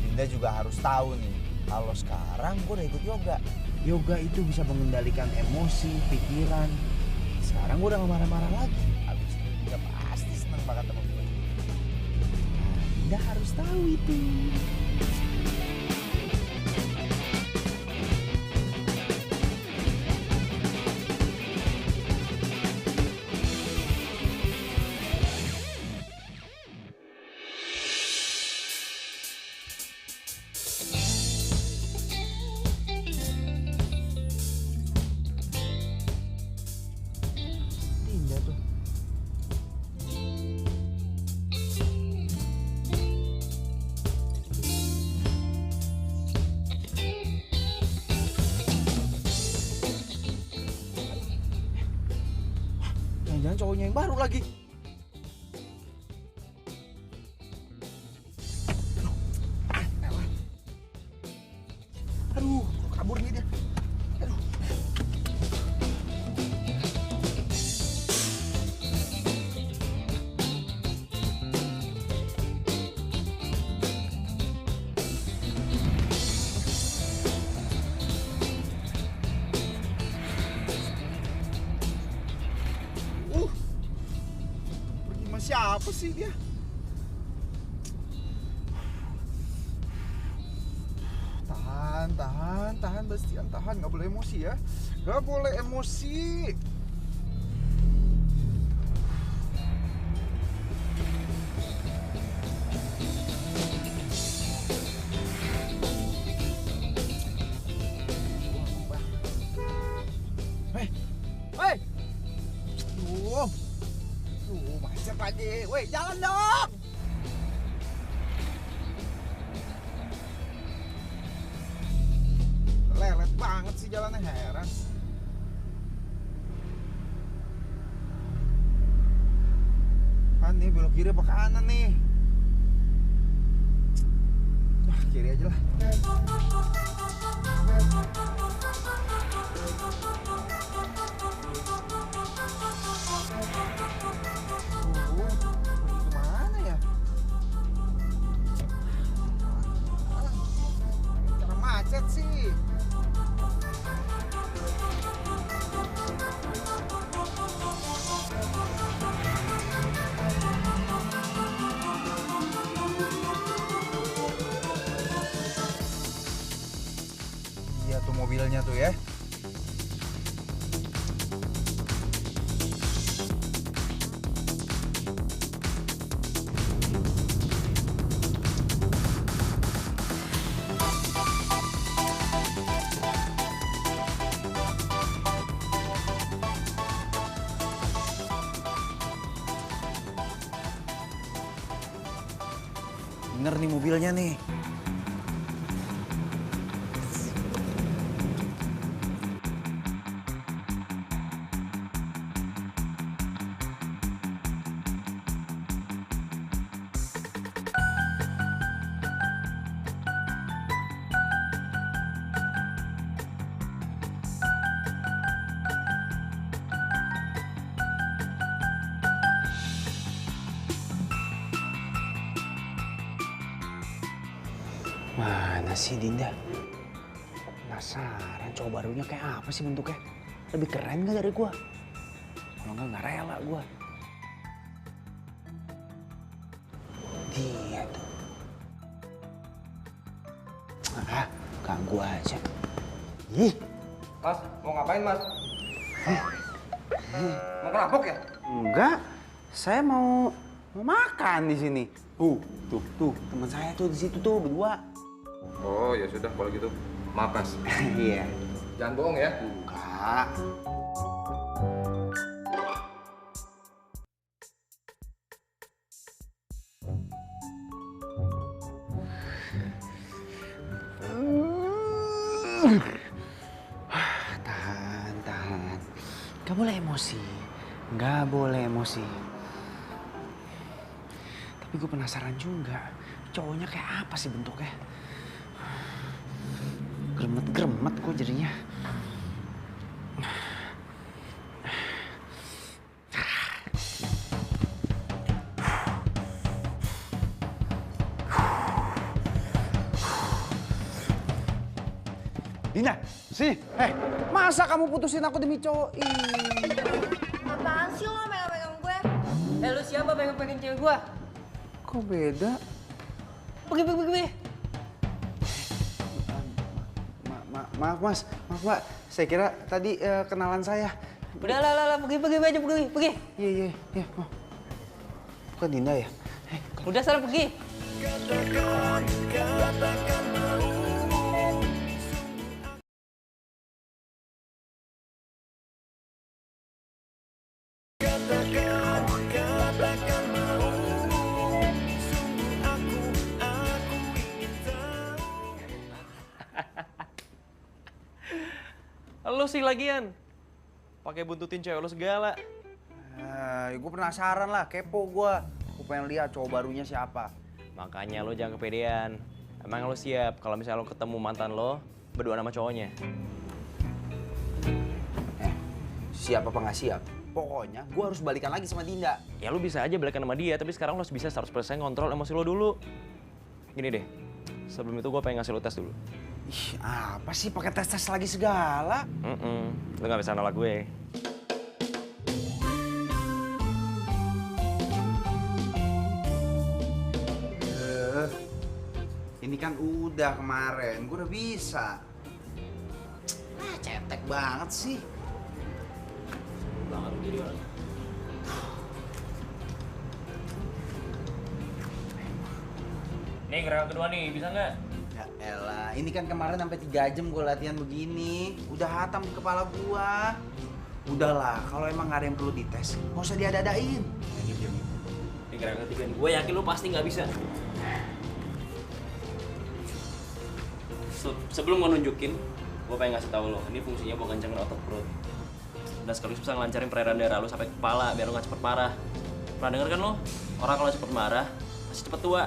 Dinda juga harus tahu nih, kalau sekarang gua udah ikut yoga. Yoga itu bisa mengendalikan emosi, pikiran. Sekarang gua udah gak marah-marah lagi. Abis itu Dinda pasti seneng banget sama gua. Nah, Dinda harus tahu itu.
cowoknya yang baru lagi. Aduh, kabur nih dia. Aduh. Pergi sama siapa sih dia? Tahan, Bastian, tahan. Nggak boleh emosi ya. Nggak boleh emosi. Hei! Macet lagi. Woi, jalan dong! Lelet banget sih jalannya, heran. Kan nih belok kiri apa kanan nih? Wah, kiri aja lah. Kemana ya? Cara macet sih. Iya tuh mobilnya tuh ya. Bener nih mobilnya nih. Mana sih Dinda? Penasaran cowok barunya kayak apa sih bentuknya? Lebih keren gak dari gua? Kalau nggak rela gua. Dia tuh. Ah, ganggu aja. Ih.
Mas, mau ngapain mas? Mau ngerampok ya?
Enggak, saya mau makan di sini. Tuh, teman saya tuh di situ tuh berdua.
Oh ya sudah kalau gitu, maaf mas.
Iya.
Jangan bohong ya.
Enggak. Tahan. Gak boleh emosi. Gak boleh emosi. Tapi gue penasaran juga, cowoknya kayak apa sih bentuknya? Gremet gue jadinya. Dina, sini. Masa kamu putusin aku demi cowok?
Apaan sih lo megang-megang gue?
Lu siapa pengen cewek gua?
Kok beda?
Pergi.
Maaf mas, Mbak. Saya kira tadi kenalan saya.
Udah lah, pergi aja, pergi.
Iya. Oh. Bukan Dinda ya?
Udah sana pergi.
Katakan maumu. Katakan maumu. Sungguh aku ingin tahu.
Lo sih lagian. Pakai buntutin cewek lo segala.
gue penasaran lah, kepo gue. Gue pengen lihat cowok barunya siapa.
Makanya lo jangan kepedean. Emang lo siap kalau misalnya lo ketemu mantan lo berdua sama cowoknya?
Siap apa nggak siap? Pokoknya gue harus balikan lagi sama Dinda.
Ya lo bisa aja balikan sama dia, tapi sekarang lo harus bisa 100% kontrol emosi lo dulu. Gini deh, sebelum itu gue pengen ngasih lo tes dulu.
Ih, apa sih pakai tes-tes lagi segala?
Lo gak bisa nolak gue.
Ini kan udah kemarin, gue udah bisa. Cetek banget sih.
Banget jadi orang. Nih gerakan kedua nih, bisa nggak?
Ya elah, ini kan kemarin sampai 3 jam gue latihan begini. Udah hatam di kepala gua. Udahlah, kalau emang nggak ada yang perlu dites, nggak usah diada-adain.
Ini gerakan ketiga nih, gue yakin lo pasti nggak bisa. Sebelum gue nunjukin, gue pengen ngasih tahu lo, ini fungsinya buat kencengin otot perut. Dan sekaligus bisa ngelancarin peredaran darah lo sampai kepala, biar lo nggak cepet marah. Pernah denger kan lo? Orang kalau cepet marah, pasti cepet tua.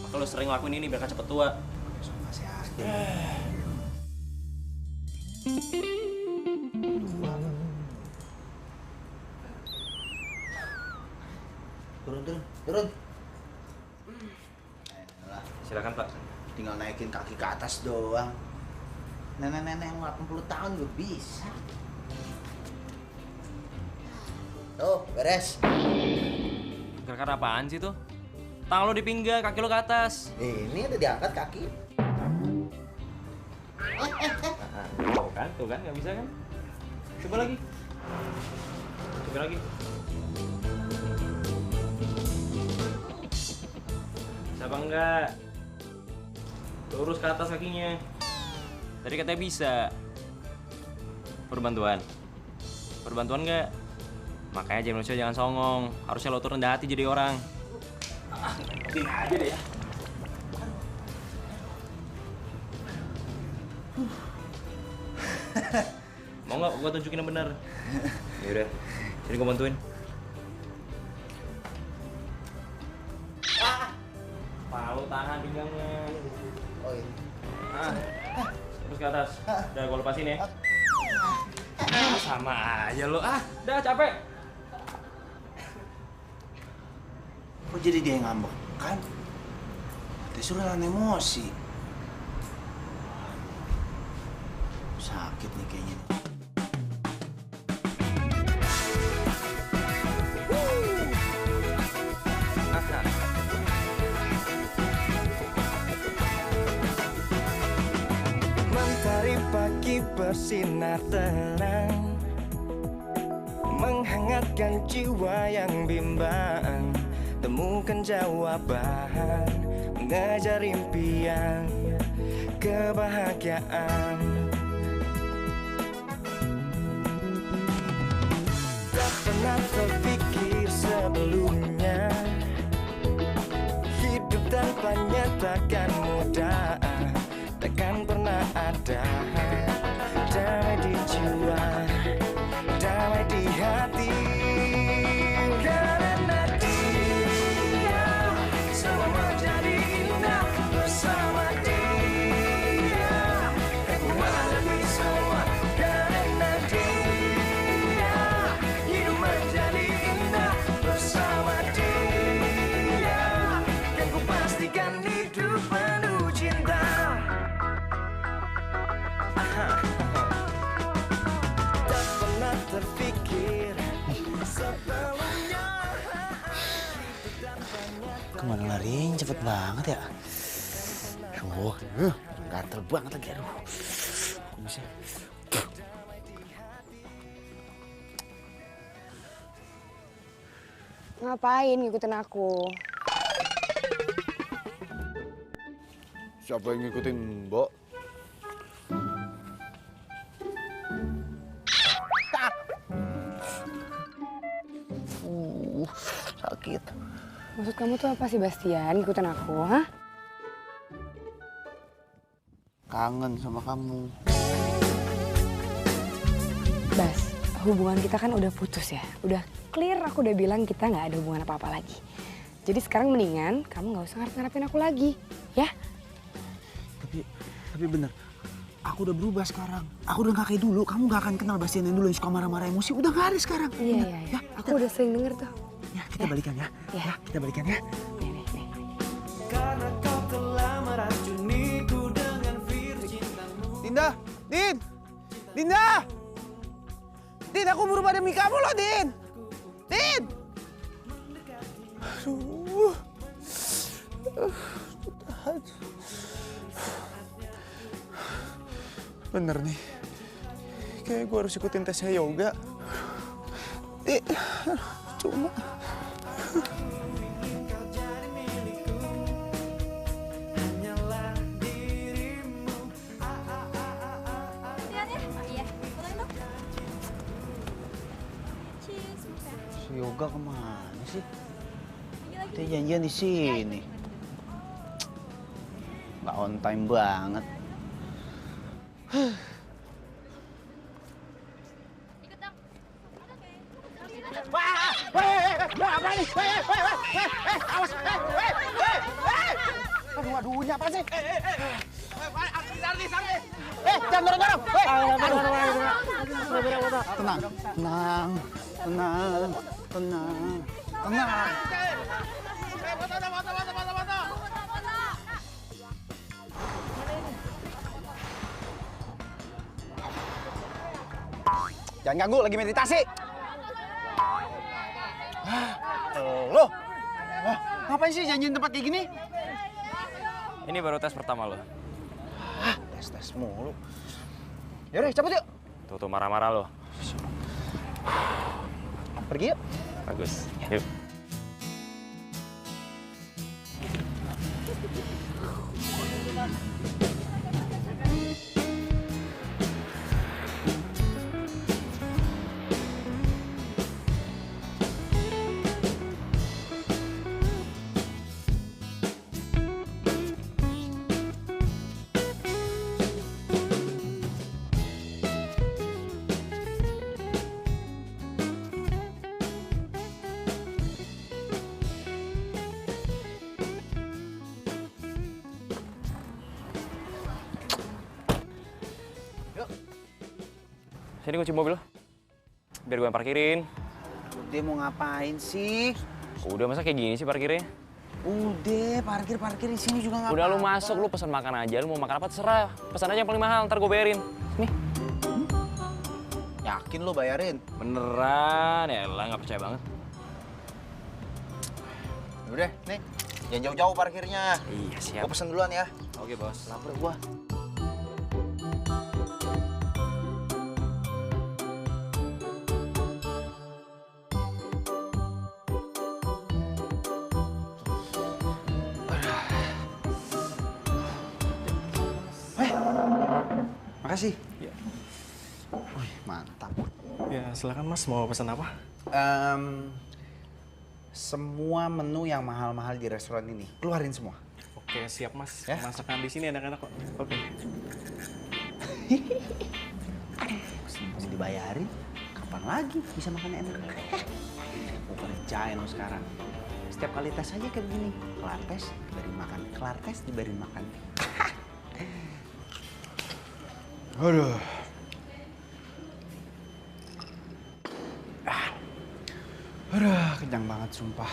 Maka lo sering lakuin ini biar gak cepet tua.
Masih asli. Turun.
Silakan Pak.
Tinggal naikin kaki ke atas doang. Nenek-nenek yang 80 tahun juga bisa. Tuh, beres.
Gerakan apaan sih tuh? Tangan lo di pinggang, kaki lo ke atas.
Ini udah diangkat kaki.
Tuh kan, nggak bisa kan? Coba lagi. Coba lagi. Siapa enggak? Lurus ke atas kakinya. Tadi katanya bisa. Perbantuan. Perbantuan nggak? Makanya jangan songong. Harusnya lo tuh rendah hati jadi orang. Gini aja deh ya. Mau nggak gua tunjukin yang benar? Yaudah, sini gua bantuin. Palu tahan pinggangnya.
Oh iya.
Terus ke atas. Udah gua lepasin ya. Sama aja lo. Udah capek.
Kok jadi dia yang ngambek? Kan? Dia suruh lawan emosi. Sakit nih kayaknya.
Mentari pagi bersinar terang, menghangatkan jiwa yang bimbang. Temukan jawaban, mengejar impian, kebahagiaan. Tak pernah terpikir sebelumnya, hidup tanpanya takkan mudah, takkan pernah ada. Damai di jiwa, damai di hati. Karena dia semua menjadi indah bersama dia. Aku menghadapi semua karena dia. Hidup menjadi indah bersama dia. Dan ku pastikan hidup penuh cinta. Tak pernah terpikir sebelumnya.
Kemana larinya cepet banget ya? Gatel banget lagi, aduh. Kok bisa?
Ngapain ngikutin aku?
Siapa yang ngikutin Mbok? Sakit.
Maksud kamu tuh apa sih, Bastian? Ngikutin aku, hah?
Kangen sama kamu.
Bas, aku hubungan kita kan udah putus ya. Udah clear, aku udah bilang kita nggak ada hubungan apa-apa lagi. Jadi sekarang mendingan kamu nggak usah ngarep-ngarepin aku lagi, ya?
Tapi bener, aku udah berubah sekarang. Aku udah gak kayak dulu. Kamu gak akan kenal Bastian yang dulu yang suka marah-marah emosi. Udah gak ada sekarang.
Iya.
Ya,
Aku udah sering denger tuh.
Ya, kita balikan ya.
Ya.
Kita balikan ya.
Nih.
Karena kau telah meracuniku dengan virus cintamu.
Dinda! Dinda! Din, aku berubah demi kamu loh, Din! Din! Aduh. Tahan. Bener nih. Kayak gue harus ikutin tesnya yoga. Cuma. Si yoga kemana sih? Kita janjian di sini. Nggak on time banget. Aduh, ini apa sih? Jangan dorong-dorong. Tenang. Jangan ganggu, lagi meditasi. Loh, ngapain sih janjiin tempat kayak gini?
Ini baru tes pertama lo.
Tes mulu. Yaudah, cabut yuk.
Tuh marah-marah lo.
Pergi yuk.
Bagus. Yuk. Sini kunci mobil lo. Biar gue yang parkirin.
Dia mau ngapain sih?
Udah, masa kayak gini sih parkirnya?
Udah, parkir di sini juga nggak
Udah lu
apa-apa.
masuk, lu pesan makan aja. Lu mau makan apa terserah. Pesan aja yang paling mahal, ntar gue bayarin. Nih.
Yakin lo bayarin?
Beneran, ya elah nggak percaya banget.
Udah, nih. Jangan jauh-jauh parkirnya.
Iya, siap.
Gue pesen duluan ya.
Oke, bos.
Lapar gua. Makasih.
Ya.
Wih, mantap.
Ya, silakan Mas, mau pesan apa?
Semua menu yang mahal-mahal di restoran ini, keluarin semua.
Oke, siap Mas.
Ya.
Masakan di sini enak-enak kok. Oke.
Masih dibayarin, kapan lagi bisa makan enak? Mau kerjain lo sekarang. Setiap kali tes aja kayak begini. Kelar tes, dibayarin makan. Kelar tes, dibayarin makan. Aduh. Aduh, kenyang banget sumpah.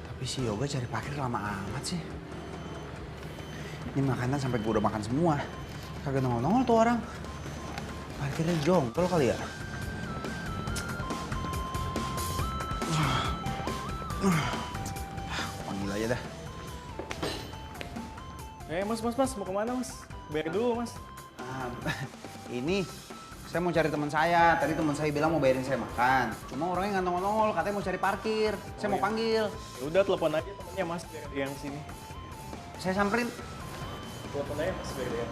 Tapi si Yoga cari parkir lama amat sih. Ini makanan sampai gue udah makan semua. Kagak nongol-nongol tuh orang. Parkirnya jongkol kali ya. Panggil aja dah.
Mas, mau kemana Mas? Bayar dulu Mas.
Ini saya mau cari teman saya. Tadi teman saya bilang mau bayarin saya makan. Cuma orangnya nggak nongol-nongol, katanya mau cari parkir. Saya mau panggil.
Ya udah, telepon aja temennya Mas, biar dia yang sini.
Saya samperin.
Telepon aja Mas, biar dia.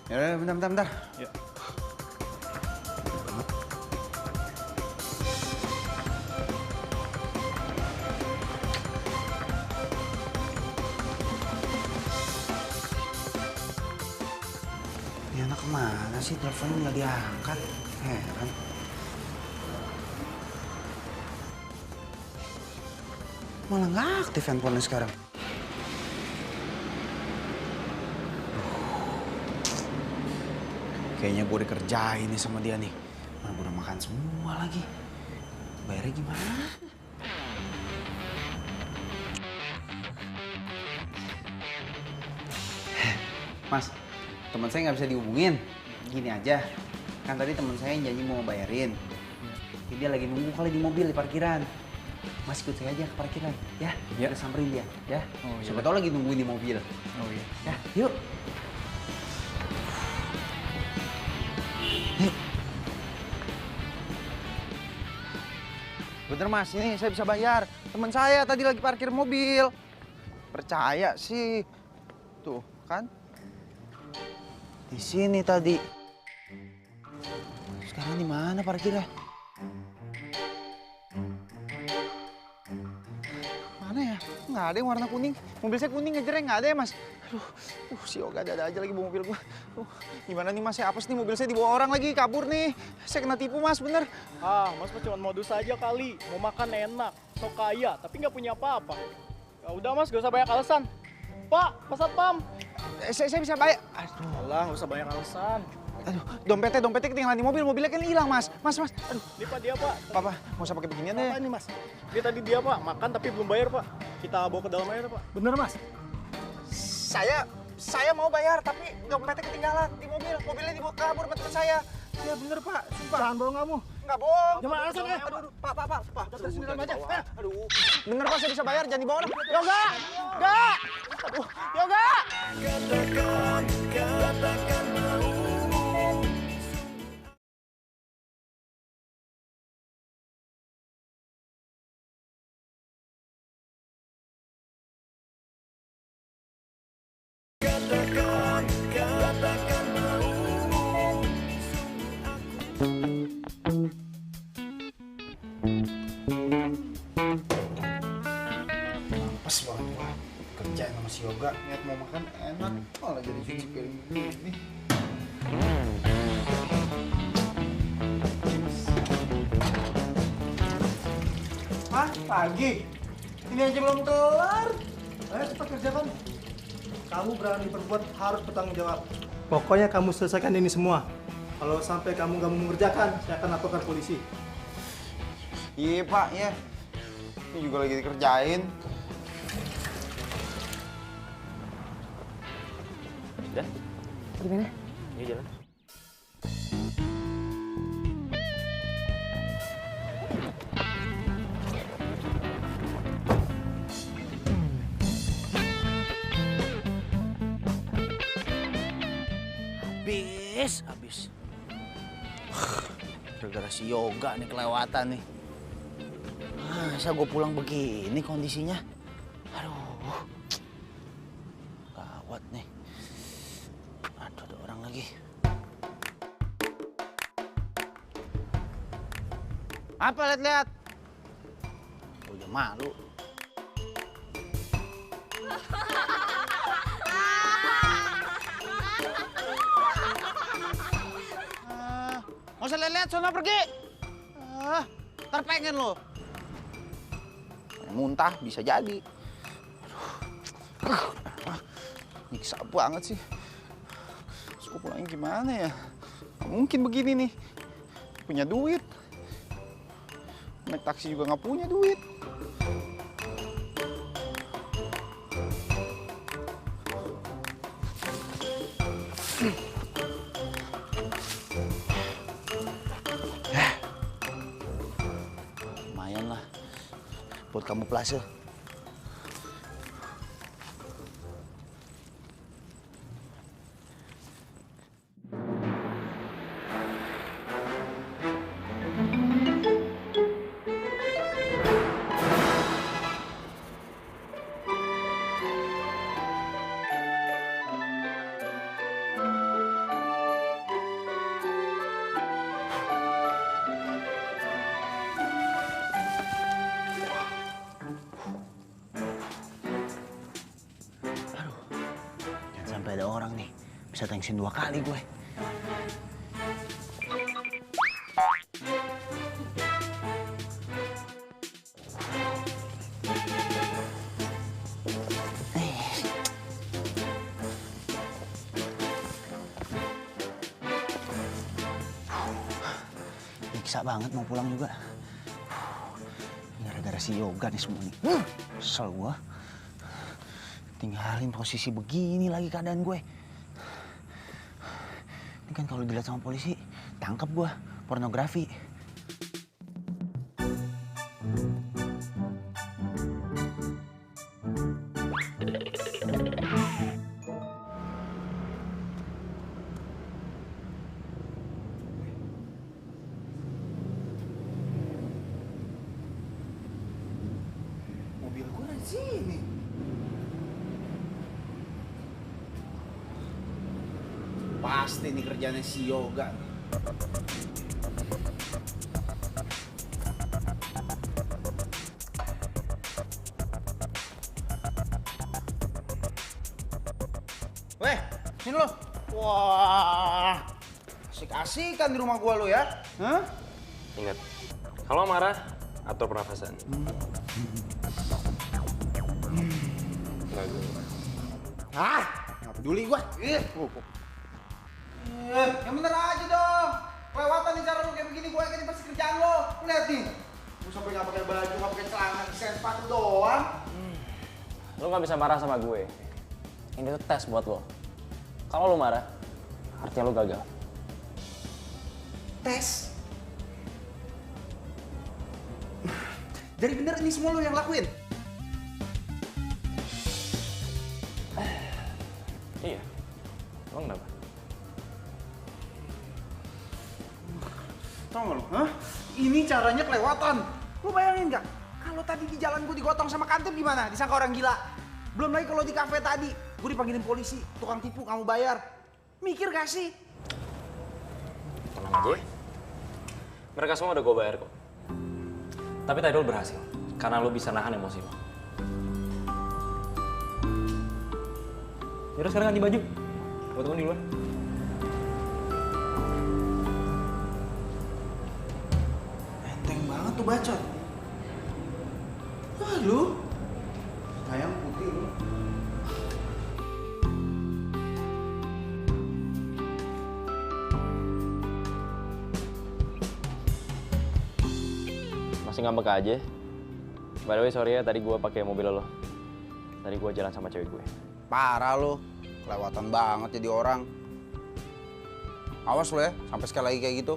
Ya udah, bentar.
Ya.
sih teleponnya nggak diangkat? Heran. Malah nggak aktif handphonenya sekarang. Kayaknya gue dikerjain nih sama dia nih. Mana gue udah makan semua lagi. Bayarnya gimana? Mas, teman saya nggak bisa dihubungin. Gini aja, kan tadi teman saya yang janji mau bayarin. Jadi dia lagi nunggu kali di mobil di parkiran. Mas ikut saya aja ke parkiran, ya?
Ya.
Kita samperin dia, ya?
Oh, iya.
Siapa tahu lagi nungguin di mobil.
Oh iya.
Ya, yuk. Bener mas, ini saya bisa bayar. Teman saya tadi lagi parkir mobil. Percaya sih. Tuh, kan? Di sini tadi. Sekarang di mana parkirnya? Mana ya? Nggak ada yang warna kuning. Mobil saya kuning ngejereng, nggak ada ya mas? Aduh, si Yoga ada aja lagi bawa mobil gua. Gimana nih mas, saya apes nih, mobil saya dibawa orang lagi, kabur nih. Saya kena tipu mas, bener.
Ah, mas cuma modus aja kali. Mau makan enak, so kaya, tapi nggak punya apa-apa. Ya udah mas, gak usah banyak alasan. Pak, Pak Satpam.
Saya bisa bayar. Aduh.
Alah, gak usah banyak alasan.
Aduh, dompetnya ketinggalan di mobil, mobilnya kan hilang mas. Mas. Aduh.
Ini Pak, dia Pak.
Papa, mau usah pakai beginian deh.
Apa ini mas? Dia tadi dia Pak, makan tapi belum bayar Pak. Kita bawa ke dalam air Pak. Bener mas?
Saya mau bayar, tapi dompetnya ketinggalan di mobil. Mobilnya dibawa kabur sama teman saya.
Ya bener Pak, sumpah. Jangan bohong kamu.
Nggak bohong.
Jangan alasan ya.
Aduh, Pak.
Kita sini dalam aja.
Aduh, bener Pak, saya bisa bayar, jangan dibawa. Yoga! Enggak! Aduh, Yoga!
Katakan mau. Katakan mau.
Pas banget gua kerjain sama si Yoga, niat mau makan enak, malah jadi cuci piring begini.
Hah? Pagi? Ini aja belum kelar. Ayo cepat kerjakan. Kamu berani berbuat harus bertanggung jawab. Pokoknya kamu selesaikan ini semua. Kalau sampai kamu gak mau mengerjakan, saya akan laporkan polisi.
Iya Pak, ya. Ini juga lagi dikerjain.
Udah,
Gimana?
ini jalan.
Habis. Gara-gara si Yoga nih kelewatan nih. Masa gue pulang begini kondisinya? Aduh. Gawat nih. Aduh, ada orang lagi. Apa lihat-lihat? Udah malu. Nggak usah lihat-lihat, sono pergi. Ntar pengen lo. Muntah bisa jadi. Aduh. Nyiksa banget sih. Terus gue pulangnya gimana ya? Nggak mungkin begini nih. Punya duit. Naik taksi juga nggak punya duit. Lumayan lah buat kamu plase. Sampai ada orang nih, bisa thanksin 2 kali gue. bisa banget mau pulang juga. Gara-gara si Yoga nih semua nih. Kesel gua. Tinggalin posisi begini lagi keadaan gue. Ini kan kalau dilihat sama polisi, tangkap gua pornografi.
Mobil gue di sini. Pasti nih kerjanya si Yoga. Weh, sini lo. Wah, asik-asikan di rumah gua lo ya. Hah?
Ingat, kalau marah atur pernafasan. Nggak gue.
Ah, nggak peduli gua. Yang bener aja dong. Kelewatan nih cara lu kayak begini, gua yakin ini pasti kerjaan lo. Lihat nih. Gua sampai nggak pakai baju, nggak pakai celana, desain sepatu doang.
Lo nggak bisa marah sama gue. Ini tuh tes buat lo. Kalau lo marah, artinya lo gagal.
Tes. Jadi bener ini semua lo yang lakuin?
Iya. Emang kenapa?
Tau gak lo? Hah? Ini caranya kelewatan. Lo bayangin gak? Kalau tadi di jalan gue digotong sama kantip gimana? Disangka orang gila. Belum lagi kalau di kafe tadi, gue dipanggilin polisi, tukang tipu, kamu bayar. Mikir gak sih?
Tenang aja. Mereka semua udah gue bayar kok. Tapi tadi lo berhasil. Karena lo bisa nahan emosi lo. Yaudah sekarang ganti baju. Gue tunggu di luar.
Enteng banget tuh bacot. Wah lu. Ayam putih lu.
Masih ngambek aja. By the way, sorry ya, tadi gue pakai mobil lo. Tadi gue jalan sama cewek gue.
Parah lo, kelewatan banget jadi orang. Awas lo ya, sampai sekali lagi kayak gitu.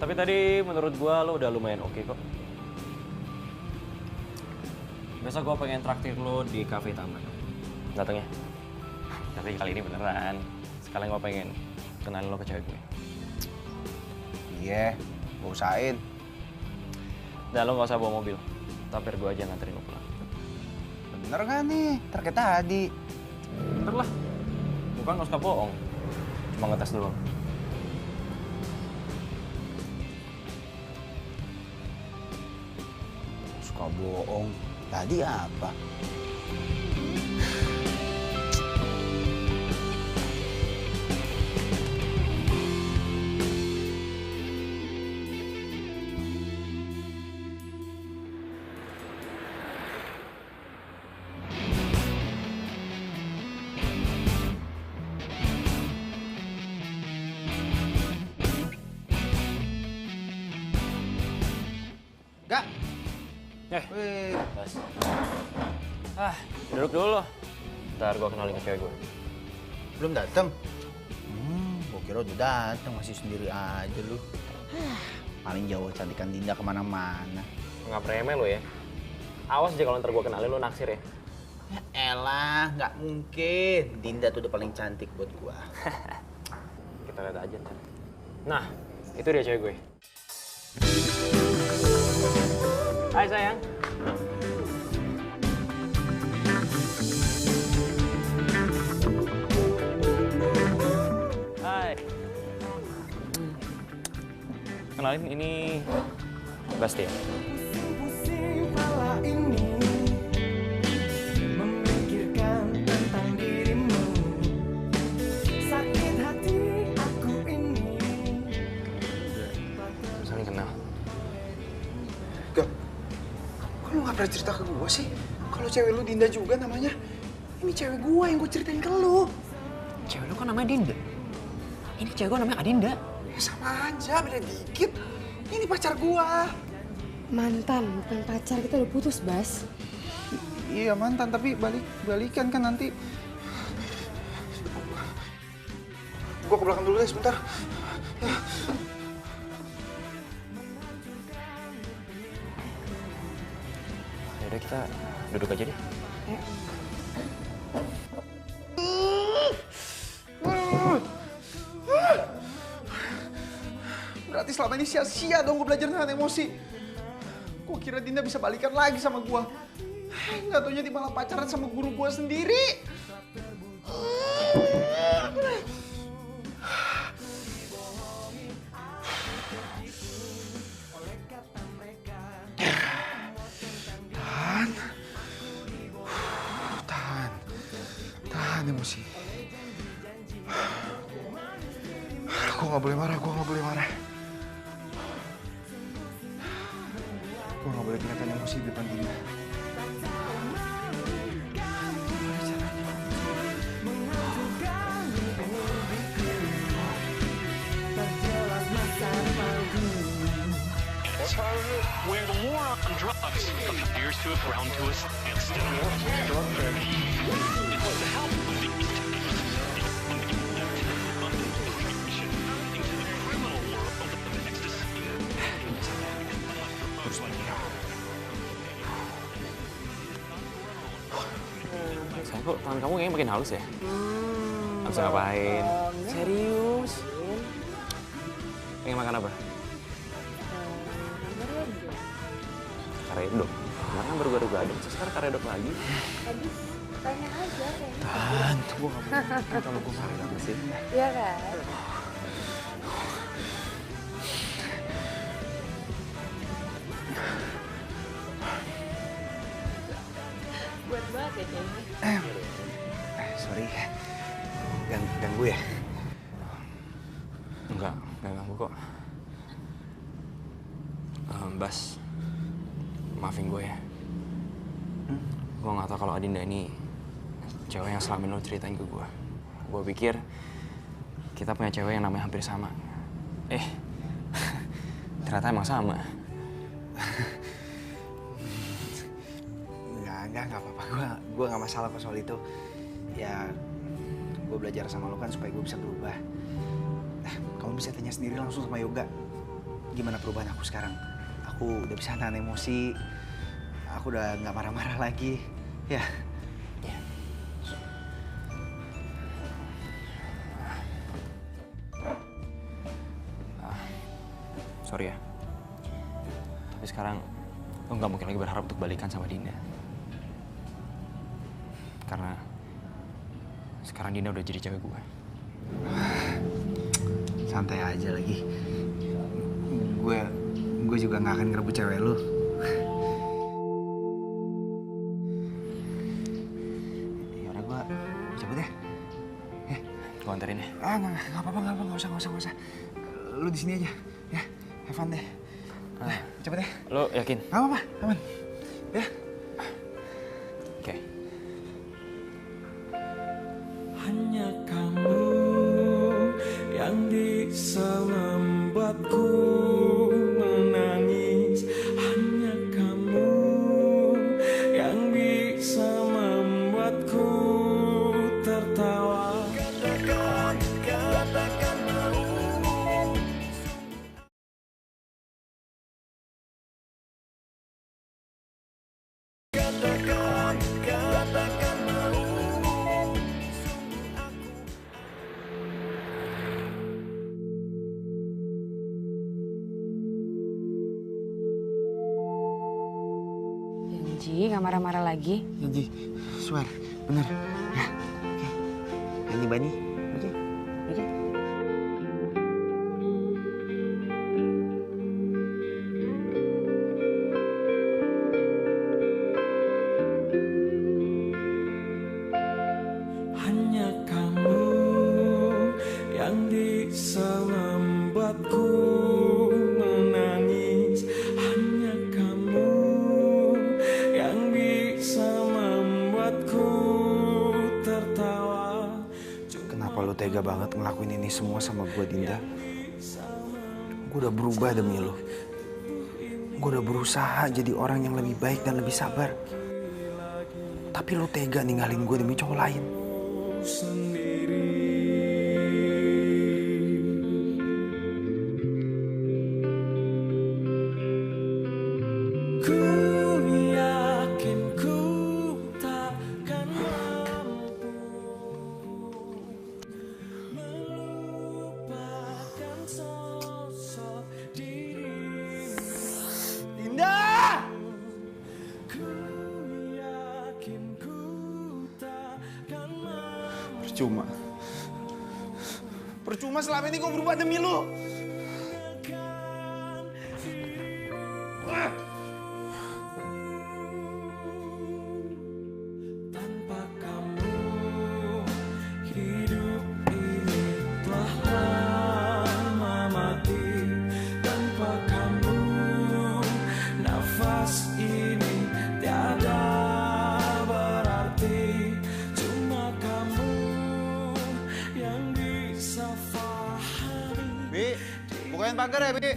Tapi tadi menurut gue lo udah lumayan oke kok. Besok gue pengen traktir lo di kafe taman. Dateng ya? Tapi kali ini beneran. Sekalian gue pengen kenalin lo ke cewek gue.
Iya, gue usahain.
Dan lo gak usah bawa mobil. Tapi gue aja nganterin lo pulang.
Bener gak nih? Ntar kayak tadi.
Bener lah. Bukan gak suka bohong. Cuma ngetes dulu.
Suka bohong. Tadi apa?
Gak.
Wih.
Duduk dulu lo. Ntar gue kenalin ke cewek gue.
Belum dateng? Gue kira udah dateng, masih sendiri aja lu. Paling jauh cantikan Dinda kemana-mana.
Nggak premen lo ya. Awas aja kalau ntar gue kenalin lo naksir ya.
Ya elah, nggak mungkin. Dinda tuh udah paling cantik buat gua.
Kita lihat aja ntar. Nah, itu dia cewek gue. Hai sayang. Hai. Kenalin, ini Bastian.
Pusing kepala ini memikirkan tentang dirimu. Sakit hati aku ini.
Saling kenal.
Gak. Kok lu gak pernah cerita ke gua sih? Kalau cewek lu Dinda juga namanya. Ini cewek gua yang gua ceritain ke lu.
Cewek lu kan namanya Dinda. Ini
cewek gue namanya Adinda.
Ya sama aja, beda dikit. Ini pacar gua.
Mantan, bukan pacar. Kita udah putus, Bas.
Iya mantan, tapi balikan kan nanti. Gua ke belakang dulu deh sebentar.
Yaudah kita duduk aja deh.
Berarti selama ini sia-sia dong gue belajar nahan emosi. Gue kira Dinda bisa balikan lagi sama gue. Nggak taunya dia malah pacaran sama guru gue sendiri. Tahan emosi. Gue nggak boleh marah, gue nggak boleh marah. Gue nggak boleh kelihatan emosi di depan Dinda.
Where the war on drugs appears to have ground to a standstill. With the help of the East into the criminal world of ecstasy.
Sayang kok tangan kamu kayaknya makin halus ya? Habis ngapain? Serius? Pengen makan apa? Karedok. Kemarin kan baru gado-gado, sekarang karedok lagi.
Tadi pengen aja kayaknya.
Tahan, gue nggak boleh kalau gue marah apa sih?
Iya kan? Buat banget ya kayaknya.
Sorry, ganggu ya?
Enggak ganggu kok. Bas, maafin gue ya. Gue nggak tahu kalau Adinda ini cewek yang selama ini lo ceritain ke gue. Gue pikir kita punya cewek yang namanya hampir sama. Ternyata emang sama.
Enggak apa-apa. Gue nggak masalah kok soal itu. Ya, gue belajar sama lo kan supaya gue bisa berubah. Kamu bisa tanya sendiri langsung sama Yoga. Gimana perubahan aku sekarang? Aku udah bisa nahan emosi. Aku udah nggak marah-marah lagi. Ya.
Sorry ya. Tapi sekarang lo nggak mungkin lagi berharap untuk balikan sama Dinda. Karena sekarang Dinda udah jadi cewek gue.
Santai aja lagi. Gue juga nggak akan ngerebut cewek lu. Yaudah gue cabut ya.
Gue anterin ya.
Nggak apa-apa, nggak usah. Lu di sini aja, ya. Have fun deh. Cepet ya.
Lo yakin?
Nggak apa-apa, aman. Ya.
Oke.
Hanya kamu yang bisa membuatku menangis. Hanya kamu yang bisa membuatku tertawa. Katakan mau. Katakan mau.
Janji gak marah-marah lagi.
Janji, swear, bener. Ya, oke. Ani Bani, oke? Oke?
Hanya kamu yang bisa membuatku menangis. Hanya kamu yang bisa membuatku tertawa.
Kenapa lu tega tega banget ngelakuin ini semua sama gue, Dinda. Gue udah berubah demi lo. Gue udah berusaha jadi orang yang lebih baik dan lebih sabar. Tapi lo tega ninggalin gue demi cowok lain. Percuma selama ini gue berubah demi lo.
Tanpa kamu hidup ini telah lama mati. Tanpa kamu nafas ini tiada berarti. Cuma kamu yang bisa fahami.
Bi, bukain pagar ya, Bi.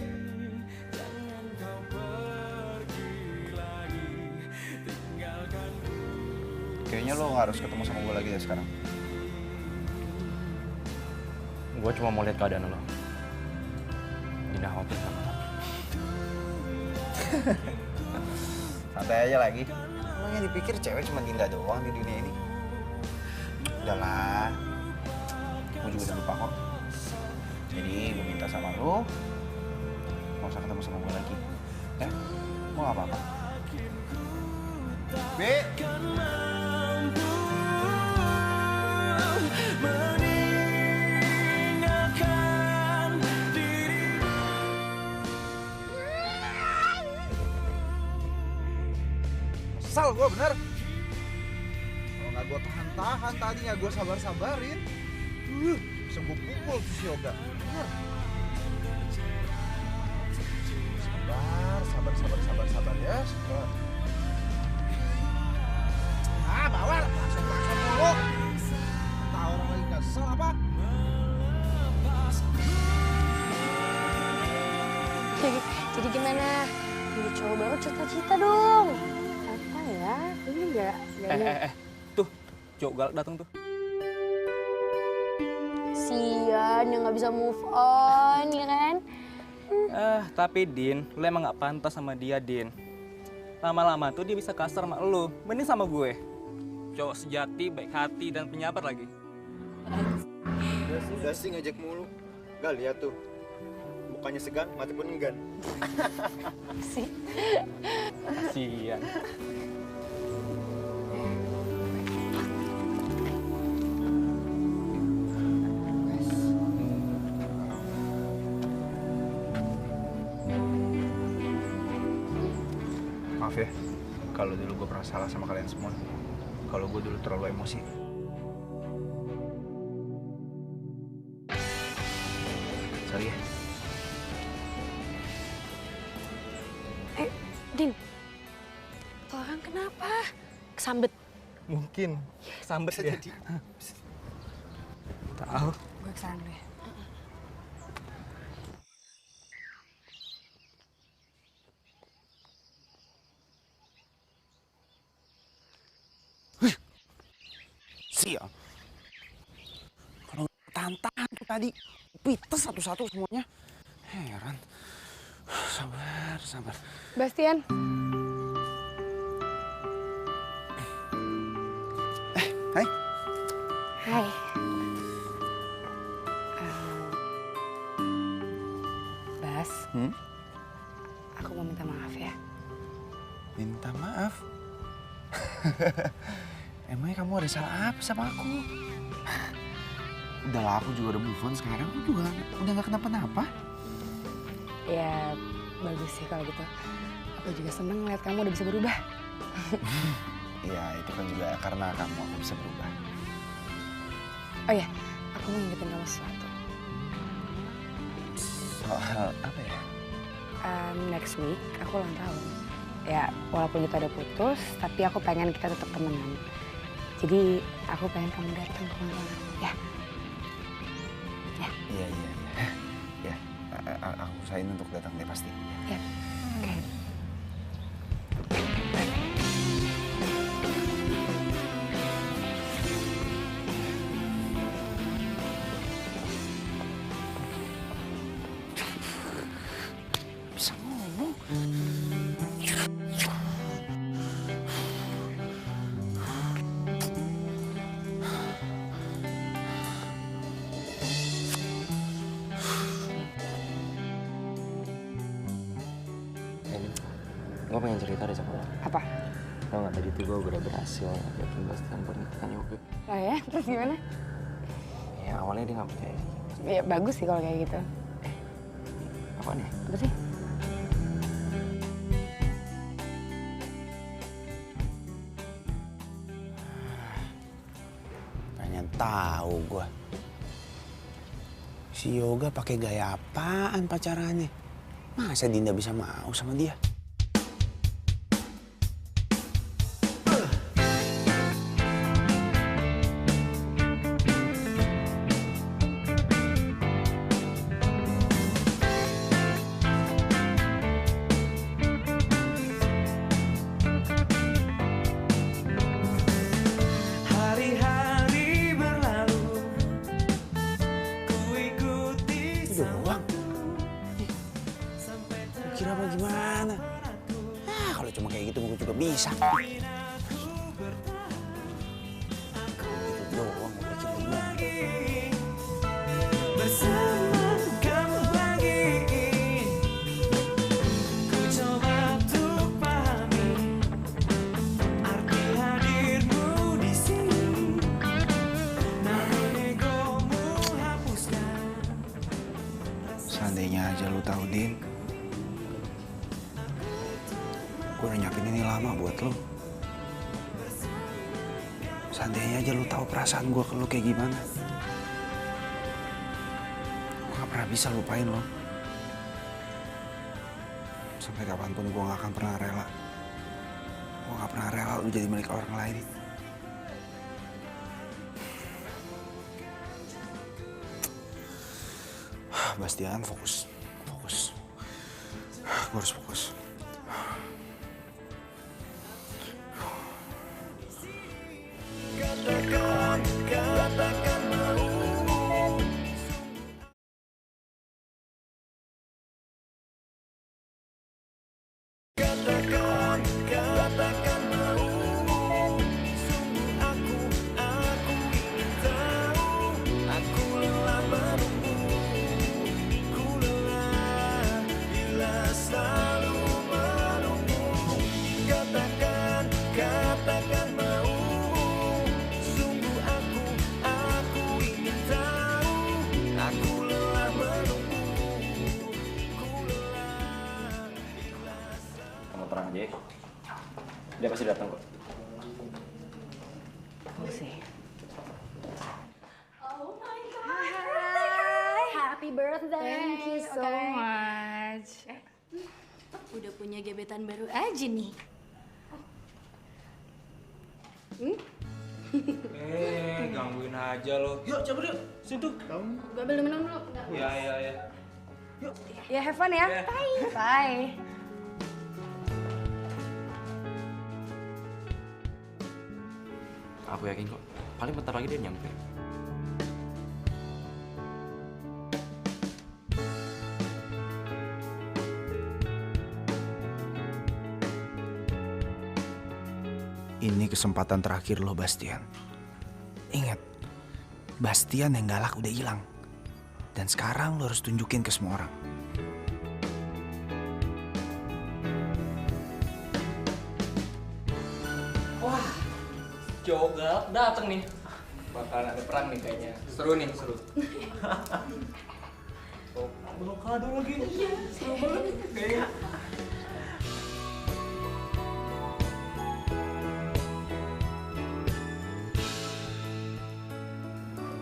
Kayaknya lo harus ketemu sama gue lagi ya sekarang.
Gue cuma mau lihat keadaan lo. Dinda khawatir sama lo.
Santai aja lagi. Emang yang dipikir cewek cuma Dinda doang di dunia ini. Udahlah. Gue juga udah lupa kok. Jadi gue minta sama lo, gak usah ketemu sama gue lagi. Ya? Gue gak apa-apa. Bi! Kesal gue bener. Kalau nggak gue tahan-tahan tadi, nggak gue sabar-sabarin, bisa gue pukul tuh si Yoga. Bener. Sabar ya. Sabar. Ah, bawa langsung mulu. Tahu orang lagi kesel apa?
Jadi gimana? Jadi cowok baru cita-cita dong. Apa ya? Ini enggak
Tuh, cowok galak datang tuh.
Sian yang nggak bisa move on, ya kan?
Tapi Din, lo emang gak pantas sama dia, Din. Lama-lama tuh dia bisa kasar sama lo. Mending sama gue. Cowok sejati, baik hati, dan penyabar lagi.
Udah sih ngejek mulu. Gak lihat tuh. Mukanya segan, mati pun enggan.
Kasian.
Maaf ya, kalau dulu gue pernah salah sama kalian semua. Kalau gue dulu terlalu emosi. Sorry ya.
Din, orang kenapa?
Kesambet.
Mungkin. Sambet ya. Tahu.
Gue kesana dulu ya.
Sial. Kalau tahan-tahan tuh tadi, pites satu-satu semuanya. Heran. Sabar.
Bastian.
Hai.
Hai. Bas. Aku mau minta maaf ya.
Minta maaf? Emangnya kamu ada salah apa sama aku? Udahlah, aku juga udah move on sekarang. Aku juga udah gak kenapa-napa.
Ya, bagus sih kalau gitu. Aku juga seneng lihat kamu udah bisa berubah.
Iya, itu kan juga karena kamu aku bisa berubah.
Oh ya, aku mau ngingetin kamu sesuatu.
Soal apa ya?
Next week aku ulang tahun. Ya, walaupun kita udah putus, tapi aku pengen kita tetap temenan. Jadi aku pengen kamu datang ke ulang tahun aku, ya.
Iya. Ya, aku usahain untuk datang deh pasti.
Ya, oke.
Bisa ngomong.
Gue pengen cerita deh sama lo.
Apa?
Tau gak, tadi tuh gue udah berhasil yakin Bastian buat nikahin Yoga.
Oh ya, terus gimana?
Ya awalnya dia gak percaya.
Ya bagus sih kalau kayak gitu.
Apa nih?
Apa sih?
Pengen tahu gua. Si Yoga pakai gaya apaan pacarannya? Masa Dinda bisa mau sama dia?
Hari-hari berlalu, ku ikuti
Itu doang. Kira apa gimana? Kalau cuma kayak gitu gue juga bisa. Itu doang mau bikin gimana?
bersama kamu lagi. Ku coba untuk pahami arti hadirmu di sini. Namun egomu hapuskan.
Seandainya aja lu tahu, Din. Gue udah nyiapin ini lama buat lu. Seandainya aja lu tahu perasaan gue ke lu kayak gimana. Gue gak pernah bisa lupain lo. Sampai kapanpun gue gak akan pernah rela. Gue gak pernah rela lu jadi milik orang lain. Bastian, fokus. Gue harus fokus.
Katakan mau. Katakan mau. Sungguh aku ingin tahu. Aku lelah menunggu. Ku lelah bila selalu menunggu. Katakan mau. Sungguh aku ingin tahu. Aku lelah menunggu. Ku lelah bila
Kamu tenang aja ya. Dia pasti datang kok.
We'll see.
Oh my god. Hi. Happy birthday.
Thank you so much.
Udah punya gebetan baru aja nih.
Gangguin aja lo. Yuk, cabut yuk. Situ.
Gue ambil minum dulu.
Ya.
Ya, have fun ya. Bye. Bye.
Aku yakin kok. Paling bentar lagi dia nyampe.
Ini kesempatan terakhir lo, Bastian. Ingat, Bastian yang galak udah hilang. Dan sekarang lo harus tunjukin ke semua orang.
Wah, cowok galak dateng nih. Bakalan ada perang nih kayaknya. Seru nih, seru.
Bawa kado lagi. Iya, seru banget. Kayaknya.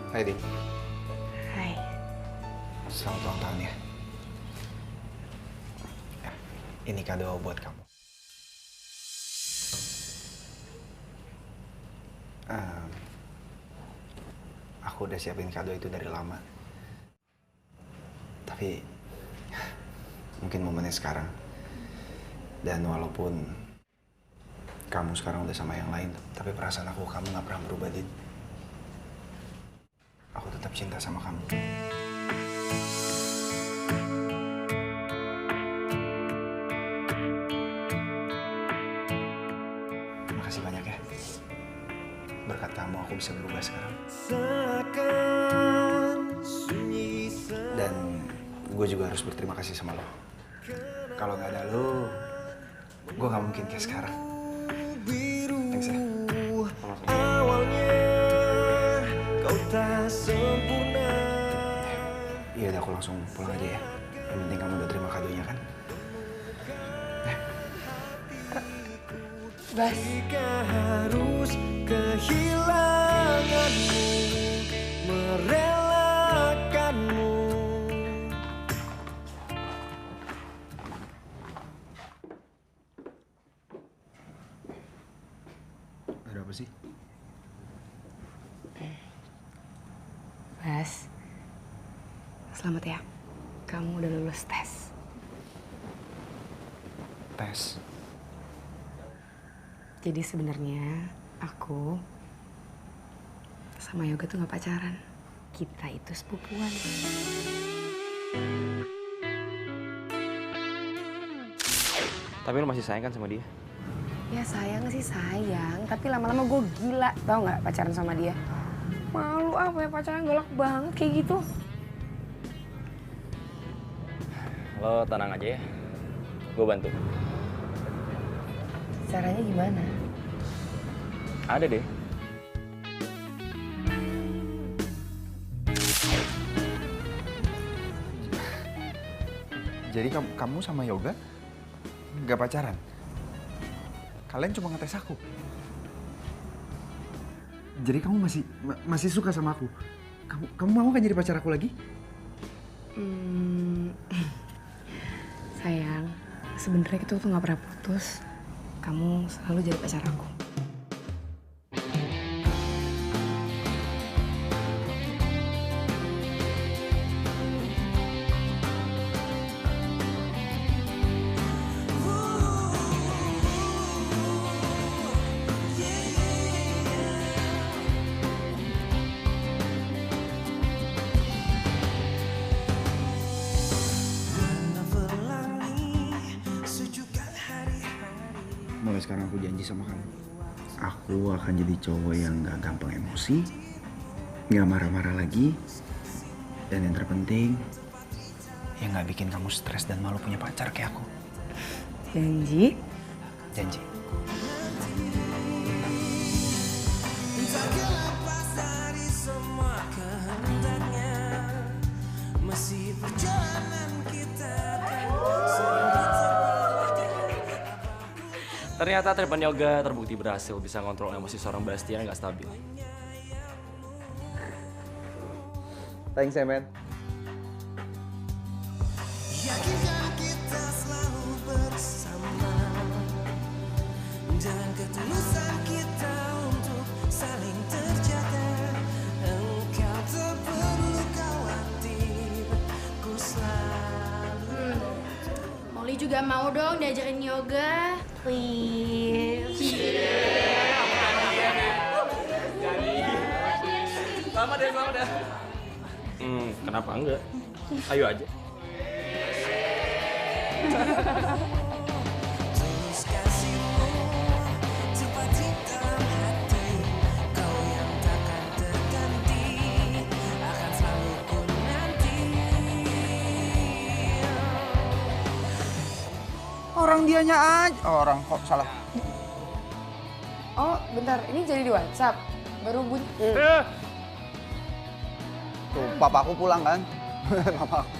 Hai, Din.
Hai.
Selamat ulang tahun ya. Ini kado buat kamu. Aku udah siapin kado itu dari lama.
Tapi mungkin momennya sekarang. Dan walaupun kamu sekarang udah sama yang lain, tapi perasaan aku kamu gak pernah berubah, Din. Aku tetap cinta sama kamu. Terima kasih banyak ya. Berkat kamu aku bisa berubah sekarang. Dan gue juga harus berterima kasih sama lo. Kalau nggak ada lo, gue nggak mungkin kayak sekarang. Thanks ya.
Awalnya kau tak sempurna.
Iya udah, aku langsung pulang aja ya. Yang penting kamu udah terima kadonya kan?
Bas.
Jika harus kehilanganmu, merelakanmu.
Ada apa sih?
Bas, selamat ya. Kamu udah lulus tes.
Tes?
Jadi sebenarnya aku sama Yoga tuh gak pacaran. Kita itu sepupuan.
Tapi lu masih sayang kan sama dia?
Ya sayang sih sayang, tapi lama-lama gue gila. Tau gak pacaran sama dia? Malu apa ya, pacaran galak banget kayak gitu.
Lo tenang aja ya, gue bantu.
Caranya gimana?
Ada deh.
Jadi kamu sama Yoga nggak pacaran? Kalian cuma ngetes aku? Jadi kamu masih suka sama aku? Kamu mau kan jadi pacar aku lagi?
Sayang, sebenarnya kita tuh gak pernah putus. Kamu selalu jadi pacar aku.
Mulai sekarang aku janji sama kamu. Aku akan jadi cowok yang gak gampang emosi, gak marah-marah lagi, dan yang terpenting, yang gak bikin kamu stres dan malu punya pacar kayak aku.
Janji?
Janji.
Tak lepas dari semua kehendaknya, masih perjalanan kita
Ternyata treatment yoga terbukti berhasil bisa ngontrol emosi seorang Bastian yang gak stabil.
Thanks ya, men.
yakinkan kita selalu bersama dan ketulusan kita untuk saling terjaga. Engkau tak perlu khawatir, ku selalu.
Molly juga mau dong diajarin yoga. Please.
Selamat ya. Kenapa enggak? Ayo aja.
Tulus kasihmu tepat di dalam hati, kau yang takkan terganti, akan selalu ku nanti.
Orang dianya aja. Orang kok salah.
Oh, bentar. Ini jadi di WhatsApp. Baru bunyi.
Tuh, papaku pulang kan? Papaku.